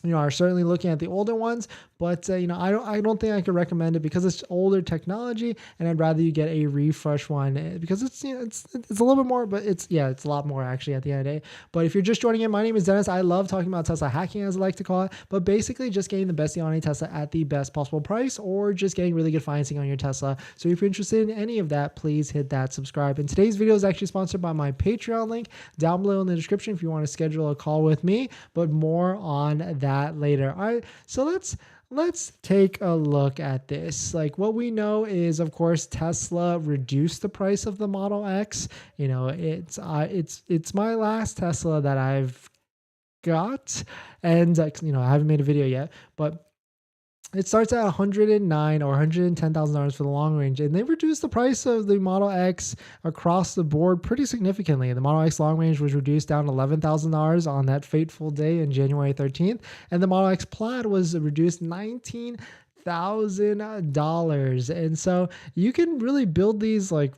are certainly looking at the older ones, but I don't think I could recommend it because it's older technology, and I'd rather you get a refresh one because it's a little bit more, but it's a lot more actually at the end of the day. But if you're just joining in, my name is Dennis. I love talking about Tesla hacking, as I like to call it, but basically just getting the best deal on a Tesla at the best possible price, or just getting really good financing on your Tesla. So if you're interested in any of that, please hit that subscribe. And today's video is actually sponsored by my Patreon link down below in the description if you want to schedule a call with me, but more on that later. All right, so let's let's take a look at this. Like what we know is, of course, Tesla reduced the price of the Model X. It's my last Tesla that I've got, and I haven't made a video yet, but it starts at 109 or $110,000 for the long range, and they reduced the price of the Model X across the board pretty significantly. The Model X long range was reduced down $11,000 on that fateful day in January 13th, and the Model X Plaid was reduced $19,000. And so you can really build these like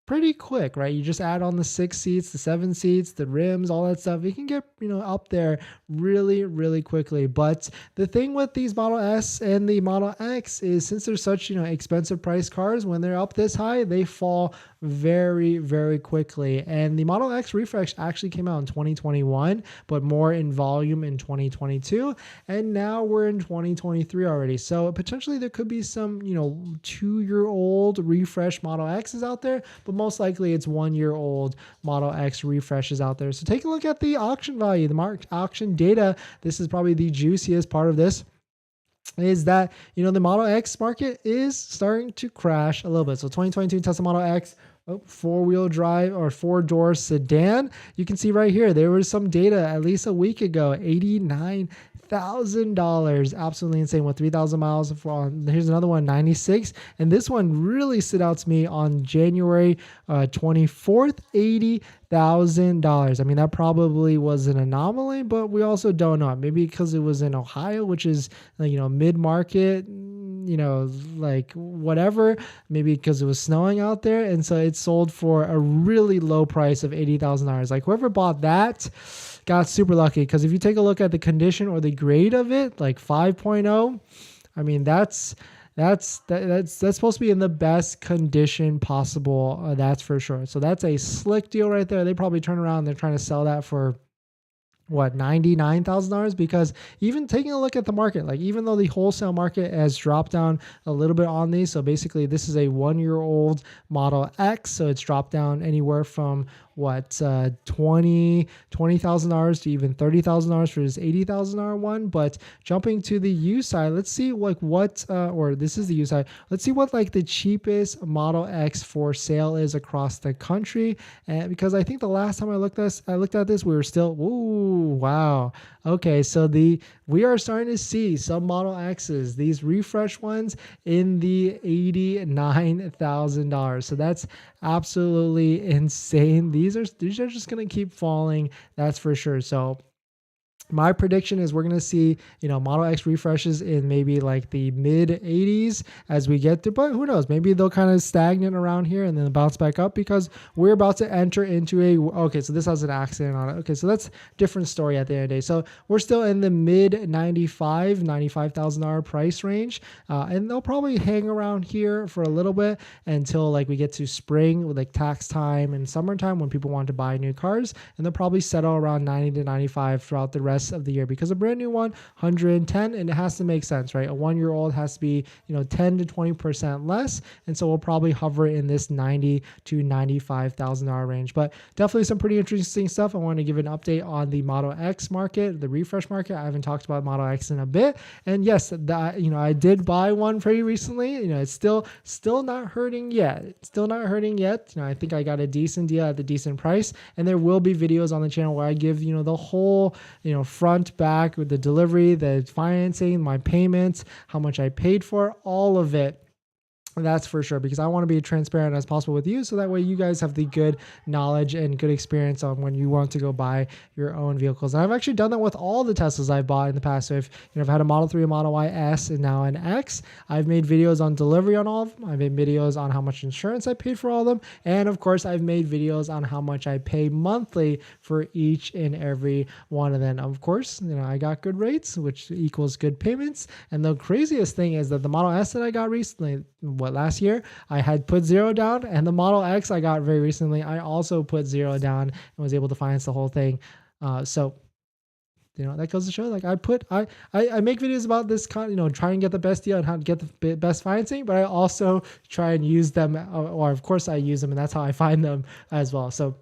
pretty quick, right? You just add on the 6 seats, the 7 seats, the rims, all that stuff. You can get, up there really, really quickly. But the thing with these Model S and the Model X is since they're such, expensive price cars, when they're up this high, they fall very, very quickly. And the Model X refresh actually came out in 2021, but more in volume in 2022. And now we're in 2023 already. So potentially there could be some, 2-year-old refresh Model X's out there, but most likely it's 1-year-old Model X refreshes out there. So take a look at the auction value, the auction data. This is probably the juiciest part of this, is that, the Model X market is starting to crash a little bit. So 2022 Tesla Model X, 4-wheel drive or 4-door sedan. You can see right here, there was some data at least a week ago, $89,000. Absolutely insane with 3,000 miles. Here's another one, 96. And this one really stood out to me on January 24th, $80,000. I mean, that probably was an anomaly, but we also don't know. Maybe because it was in Ohio, which is, mid-market, like whatever, maybe because it was snowing out there. And so it sold for a really low price of $80,000. Like whoever bought that got super lucky, because if you take a look at the condition or the grade of it, like 5.0, I mean, that's supposed to be in the best condition possible. That's for sure. So that's a slick deal right there. They probably turn around, they're trying to sell that for $99,000, because even taking a look at the market, like even though the wholesale market has dropped down a little bit on these, so basically this is a 1-year-old Model X, so it's dropped down anywhere from $20,000 to even $30,000 for this $80,000 one. But jumping to the used side, let's see or this is the used side. Let's see what like the cheapest Model X for sale is across the country. And because I think the last time I looked at this, we were still, ooh, wow. Okay, so we are starting to see some Model X's, these refresh ones, in the $89,000. So that's absolutely insane. These are just going to keep falling, that's for sure. So my prediction is we're going to see, Model X refreshes in maybe like the mid 80s as we get to, but who knows, maybe they'll kind of stagnate around here and then bounce back up, because we're about to enter into okay, so this has an accident on it. Okay, so that's different story at the end of the day. So we're still in the mid $95,000 price range. And they'll probably hang around here for a little bit until like we get to spring with like tax time and summertime when people want to buy new cars. And they'll probably settle around 90 to 95 throughout the rest of the year, because a brand new one, 110, and it has to make sense, right? A 1-year-old has to be, 10 to 20% less. And so we'll probably hover in this $90,000 to $95,000 range. But definitely some pretty interesting stuff. I want to give an update on the Model X market, the refresh market. I haven't talked about Model X in a bit. And yes, I did buy one pretty recently. It's still not hurting yet. It's still not hurting yet. I think I got a decent deal at the decent price. And there will be videos on the channel where I give, the whole, front, back, with the delivery, the financing, my payments, how much I paid for, all of it. That's for sure, because I want to be transparent as possible with you, so that way you guys have the good knowledge and good experience on when you want to go buy your own vehicles. And I've actually done that with all the Teslas I've bought in the past. So if I've had a Model 3, a Model Y S, and now an X, I've made videos on delivery on all of them. I've made videos on how much insurance I paid for all of them. And of course, I've made videos on how much I pay monthly for each and every one of them. Of course, I got good rates, which equals good payments. And the craziest thing is that the Model S that I got recently, last year, I had put $0 down, and the Model X I got very recently, I also put $0 down and was able to finance the whole thing. So that goes to show, like I make videos about this try and get the best deal and how to get the best financing, but I also try and use them, or of course I use them, and that's how I find them as well. So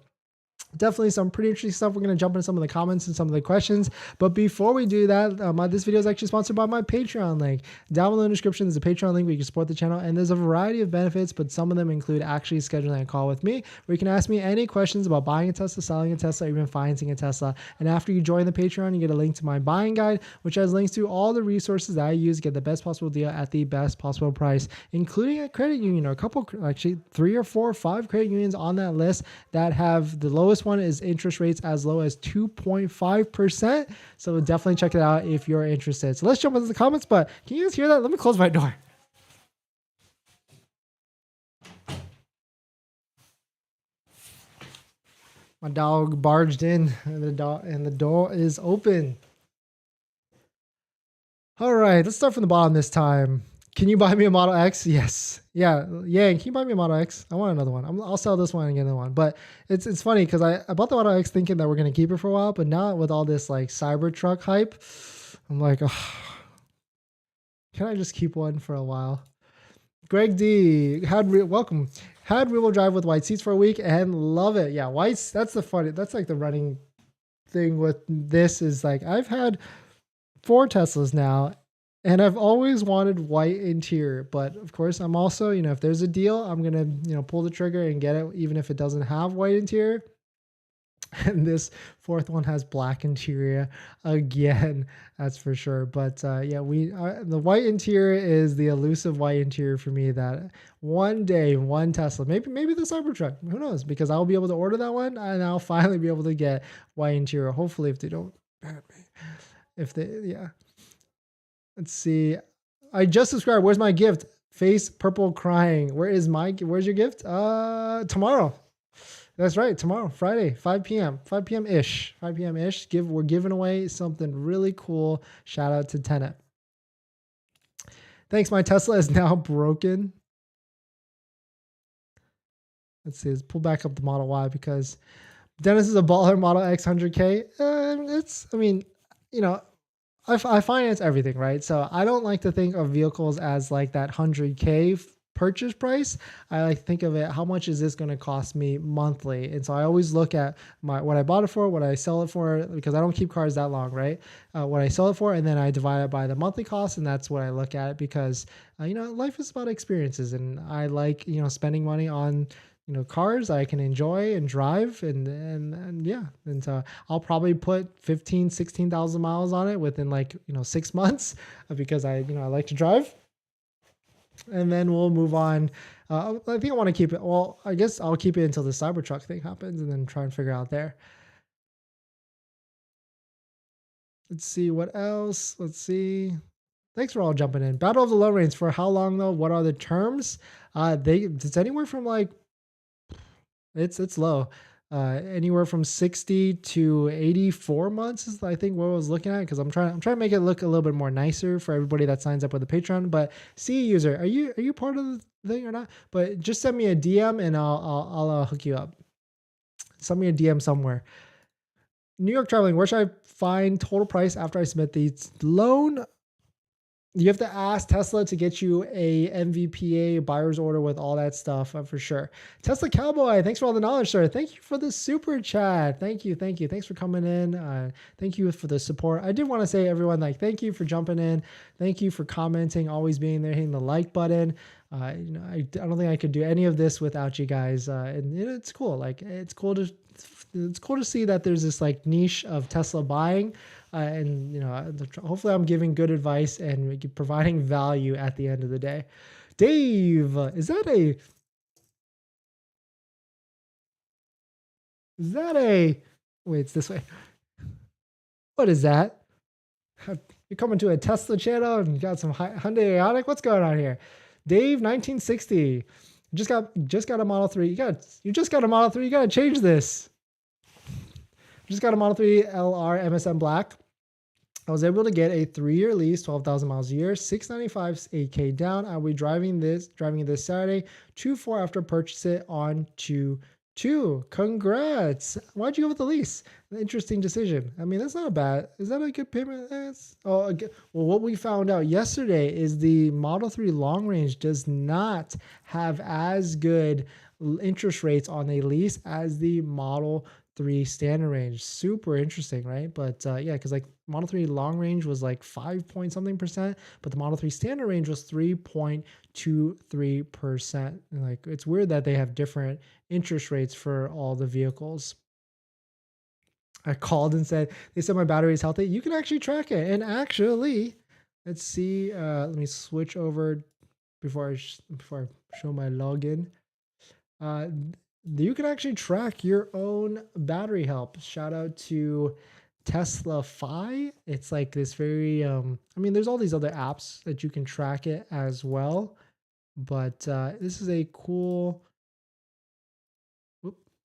definitely some pretty interesting stuff. We're going to jump into some of the comments and some of the questions. But before we do that, this video is actually sponsored by my Patreon link. Down below in the description, there's a Patreon link where you can support the channel. And there's a variety of benefits, but some of them include actually scheduling a call with me where you can ask me any questions about buying a Tesla, selling a Tesla, or even financing a Tesla. And after you join the Patreon, you get a link to my buying guide, which has links to all the resources that I use to get the best possible deal at the best possible price, including a credit union or a couple, actually 3 or 4 or 5 credit unions on that list that have the lowest one is interest rates as low as 2.5%. So definitely check it out if you're interested. So let's jump into the comments, but can you guys hear that? Let me close my door. My dog barged in and the door is open. All right, let's start from the bottom this time. Can you buy me a Model X? Yes. Yeah. Can you buy me a Model X? I want another one. I'll sell this one and get another one. But it's funny because I bought the Model X thinking that we're going to keep it for a while. But now with all this like Cybertruck hype, I'm like, oh, can I just keep one for a while? Greg D, welcome. Had rear-wheel drive with white seats for a week and love it. Yeah, whites, that's like the running thing with this is like I've had 4 Teslas now. And I've always wanted white interior, but of course I'm also, if there's a deal, I'm going to, pull the trigger and get it, even if it doesn't have white interior. And this 4th one has black interior again, that's for sure. But the white interior is the elusive white interior for me that one day, one Tesla, maybe the Cybertruck, who knows, because I'll be able to order that one and I'll finally be able to get white interior. Hopefully if they don't ban me, Let's see. I just subscribed. Where's my gift? Face purple crying. Where's your gift? Tomorrow. That's right. Tomorrow, Friday, 5 p.m. 5 p.m. ish. 5 p.m. ish. We're giving away something really cool. Shout out to Tenet. Thanks. My Tesla is now broken. Let's see. Let's pull back up the Model Y because Dennis is a baller Model X 100K. I finance everything, right? So I don't like to think of vehicles as like that 100K purchase price. I like to think of it, how much is this going to cost me monthly? And so I always look at what I bought it for, what I sell it for, because I don't keep cars that long, right? What I sell it for, and then I divide it by the monthly cost, and that's what I look at because, life is about experiences, and I like, spending money on cars I can enjoy and drive and so I'll probably put 16,000 miles on it within 6 months because I like to drive, and then we'll move on. I think I want to keep it. Well, I guess I'll keep it until the Cybertruck thing happens and then try and figure out there. Let's see what else. Let's see. Thanks for all jumping in. Battle of the Low Range for how long though? What are the terms? It's anywhere from it's low. Anywhere from 60 to 84 months is I think what I was looking at because I'm trying to make it look a little bit more nicer for everybody that signs up with the Patreon. But C user, are you part of the thing or not? But just send me a DM and I'll hook you up. Send me a DM somewhere. New York traveling, where should I find total price after I submit the loan? You have to ask Tesla to get you a MVPA buyer's order with all that stuff for sure. Tesla Cowboy, thanks for all the knowledge, sir. Thank you for the super chat. Thank you. Thanks for coming in. Thank you for the support. I did want to say everyone, thank you for jumping in. Thank you for commenting, always being there, hitting the like button. I don't think I could do any of this without you guys. And it's cool. It's cool to see that there's this niche of Tesla buying. And hopefully I'm giving good advice and providing value at the end of the day. Dave, is that a wait, it's this way. What is that? You're coming to a Tesla channel and got some Hyundai Ioniq? What's going on here? Dave 1960. Just got a Model 3. You just got a Model 3. You gotta change this. Just got a Model 3 LR MSM Black. I was able to get a 3-year lease, 12,000 miles a year, 695 8K down. I'll be driving it this Saturday, 2/4 after purchase it on 2/2. Congrats. Why'd you go with the lease? An interesting decision. I mean, that's not bad. Is that a good payment? Well, what we found out yesterday is the Model 3 long range does not have as good interest rates on a lease as the Model 3 standard range. Super interesting, right? But yeah, because like Model 3 long range was like 5 point something percent, but the Model 3 standard range was 3.23%. And like it's weird that they have different interest rates for all the vehicles. I called and said, they said my battery is healthy. You can actually track it. And actually, let's see. Let me switch over before I show my login. You can actually track your own battery health. Shout out to Tesla Fi. It's like this very I mean, there's all these other apps that you can track it as well, but this is a cool. Whoop,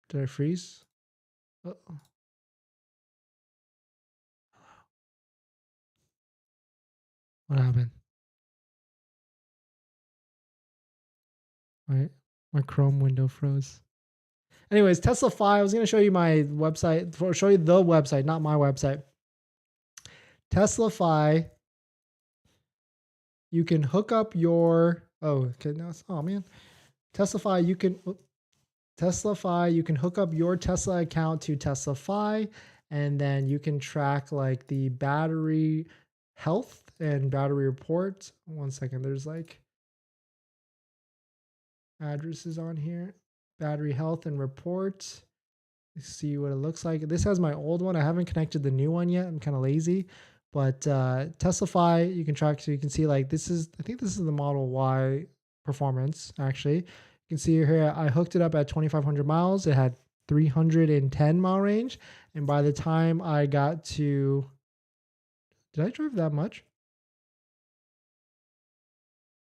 did I freeze? Uh-oh. What happened? My Chrome window froze. Anyways, Tesla Fi. I was gonna show you my website, or show you the website, not my website. Tesla Fi. You can hook up your man. Tesla Fi. You can hook up your Tesla account to Tesla Fi, and then you can track like the battery health and battery report. 1 second, there's like addresses on here. Battery health and report. Let's see what it looks like. This has my old one. I haven't connected the new one yet. I'm kind of lazy. But Tesla Fi, you can track, so you can see like this is, I think this is the Model Y performance actually. You can see here, I hooked it up at 2,500 miles. It had 310 mile range. And by the time I got to, did I drive that much?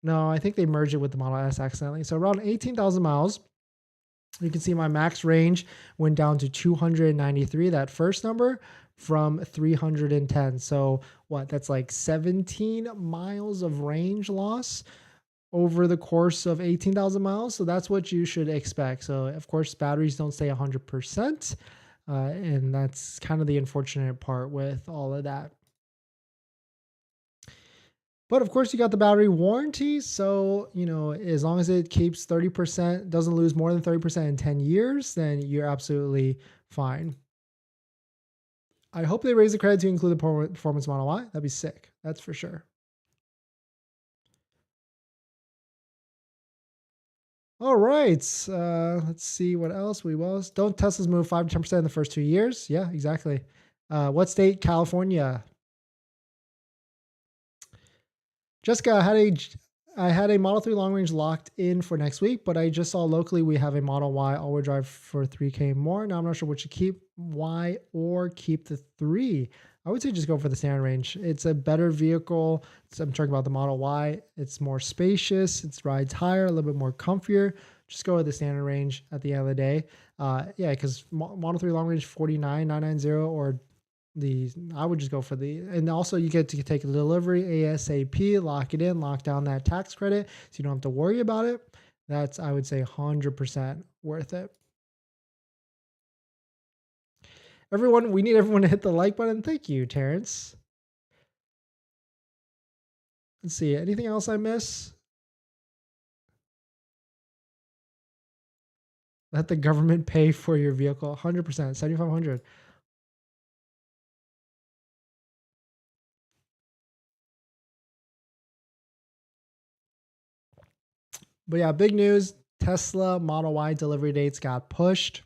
No, I think they merged it with the Model S accidentally. So around 18,000 miles. You can see my max range went down to 293, that first number, from 310. So what? That's like 17 miles of range loss over the course of 18,000 miles. So that's what you should expect. So of course, batteries don't stay 100%. And that's kind of the unfortunate part with all of that. But of course, you got the battery warranty. So, you know, as long as it keeps 30%, doesn't lose more than 30% in 10 years, then you're absolutely fine. I hope they raise the credit to include the Performance Model Y. That'd be sick. That's for sure. All right. Let's see what else we was. Don't Teslas move 5 to 10% in the first 2 years? Yeah, exactly. What state? California. Jessica, I had a Model 3 long range locked in for next week, but I just saw locally we have a Model Y all-wheel drive for 3K more. Now I'm not sure what to keep, Y or keep the 3. I would say just go for the standard range. It's a better vehicle. I'm talking about the Model Y. It's more spacious. It rides higher, a little bit more comfier. Just go with the standard range at the end of the day. Yeah, because Model 3 long range 49,990 or I would just go for and also you get to take a delivery ASAP, lock it in, lock down that tax credit so you don't have to worry about it. That's, I would say, 100% worth it. We need everyone to hit the like button. Thank you, Terrence. Let's see, anything else I miss? Let the government pay for your vehicle. 100%, 7,500. But yeah, big news. Tesla Model Y delivery dates got pushed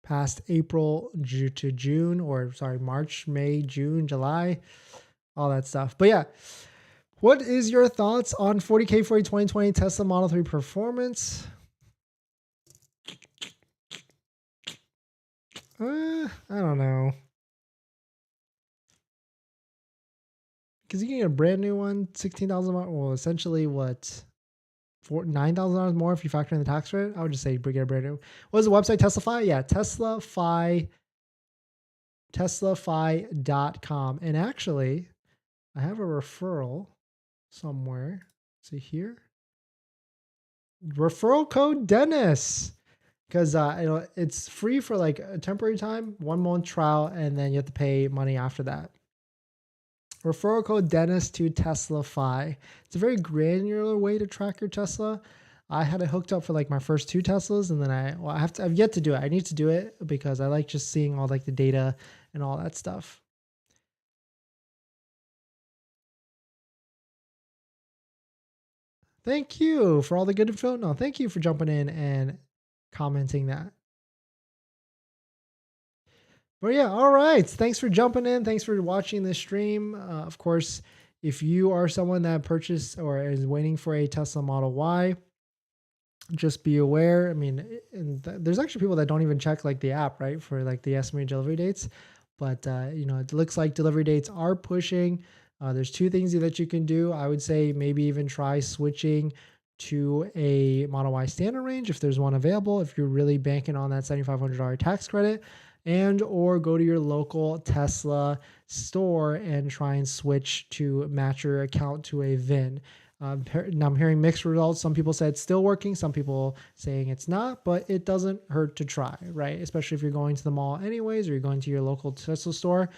past April to June, or sorry, March, May, June, July, all that stuff. But yeah, what is your thoughts on 40K for a 2020 Tesla Model 3 performance? I don't know. Because you can get a brand new one, 16,000. Well, essentially what? $9,000 more if you factor in the tax rate. I would just say get a brand new. What is the website? Tesla Fi? Yeah, TeslaFi.com. And actually, I have a referral somewhere. See here. Referral code Dennis. Because it's free for like a temporary time, 1 month trial, and then you have to pay money after that. Referral code Dennis to Tesla Fi. It's a very granular way to track your Tesla. I had it hooked up for like my first 2 Teslas, and then I've yet to do it. I need to do it because I like just seeing all like the data and all that stuff. Thank you for all the good info. No, thank you for jumping in and commenting that. But yeah, all right. Thanks for jumping in. Thanks for watching this stream. Of course, if you are someone that purchased or is waiting for a Tesla Model Y, just be aware. I mean, there's actually people that don't even check like the app, right, for like the estimated delivery dates. But it looks like delivery dates are pushing. There's 2 things that you can do. I would say maybe even try switching to a Model Y standard range if there's one available, if you're really banking on that $7,500 tax credit, and or go to your local Tesla store and try and switch to match your account to a VIN. Now I'm hearing mixed results. Some people say it's still working. Some people saying it's not, but it doesn't hurt to try, right? Especially if you're going to the mall anyways, or you're going to your local Tesla store,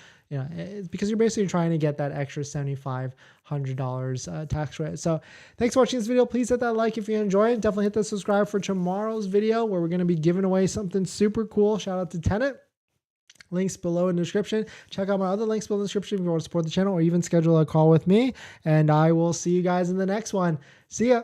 because you're basically trying to get that extra $7,500 tax credit. So thanks for watching this video. Please hit that like if you enjoy it. Definitely hit the subscribe for tomorrow's video where we're going to be giving away something super cool. Shout out to Tenet. Links below in the description. Check out my other links below in the description if you want to support the channel or even schedule a call with me. And I will see you guys in the next one. See ya.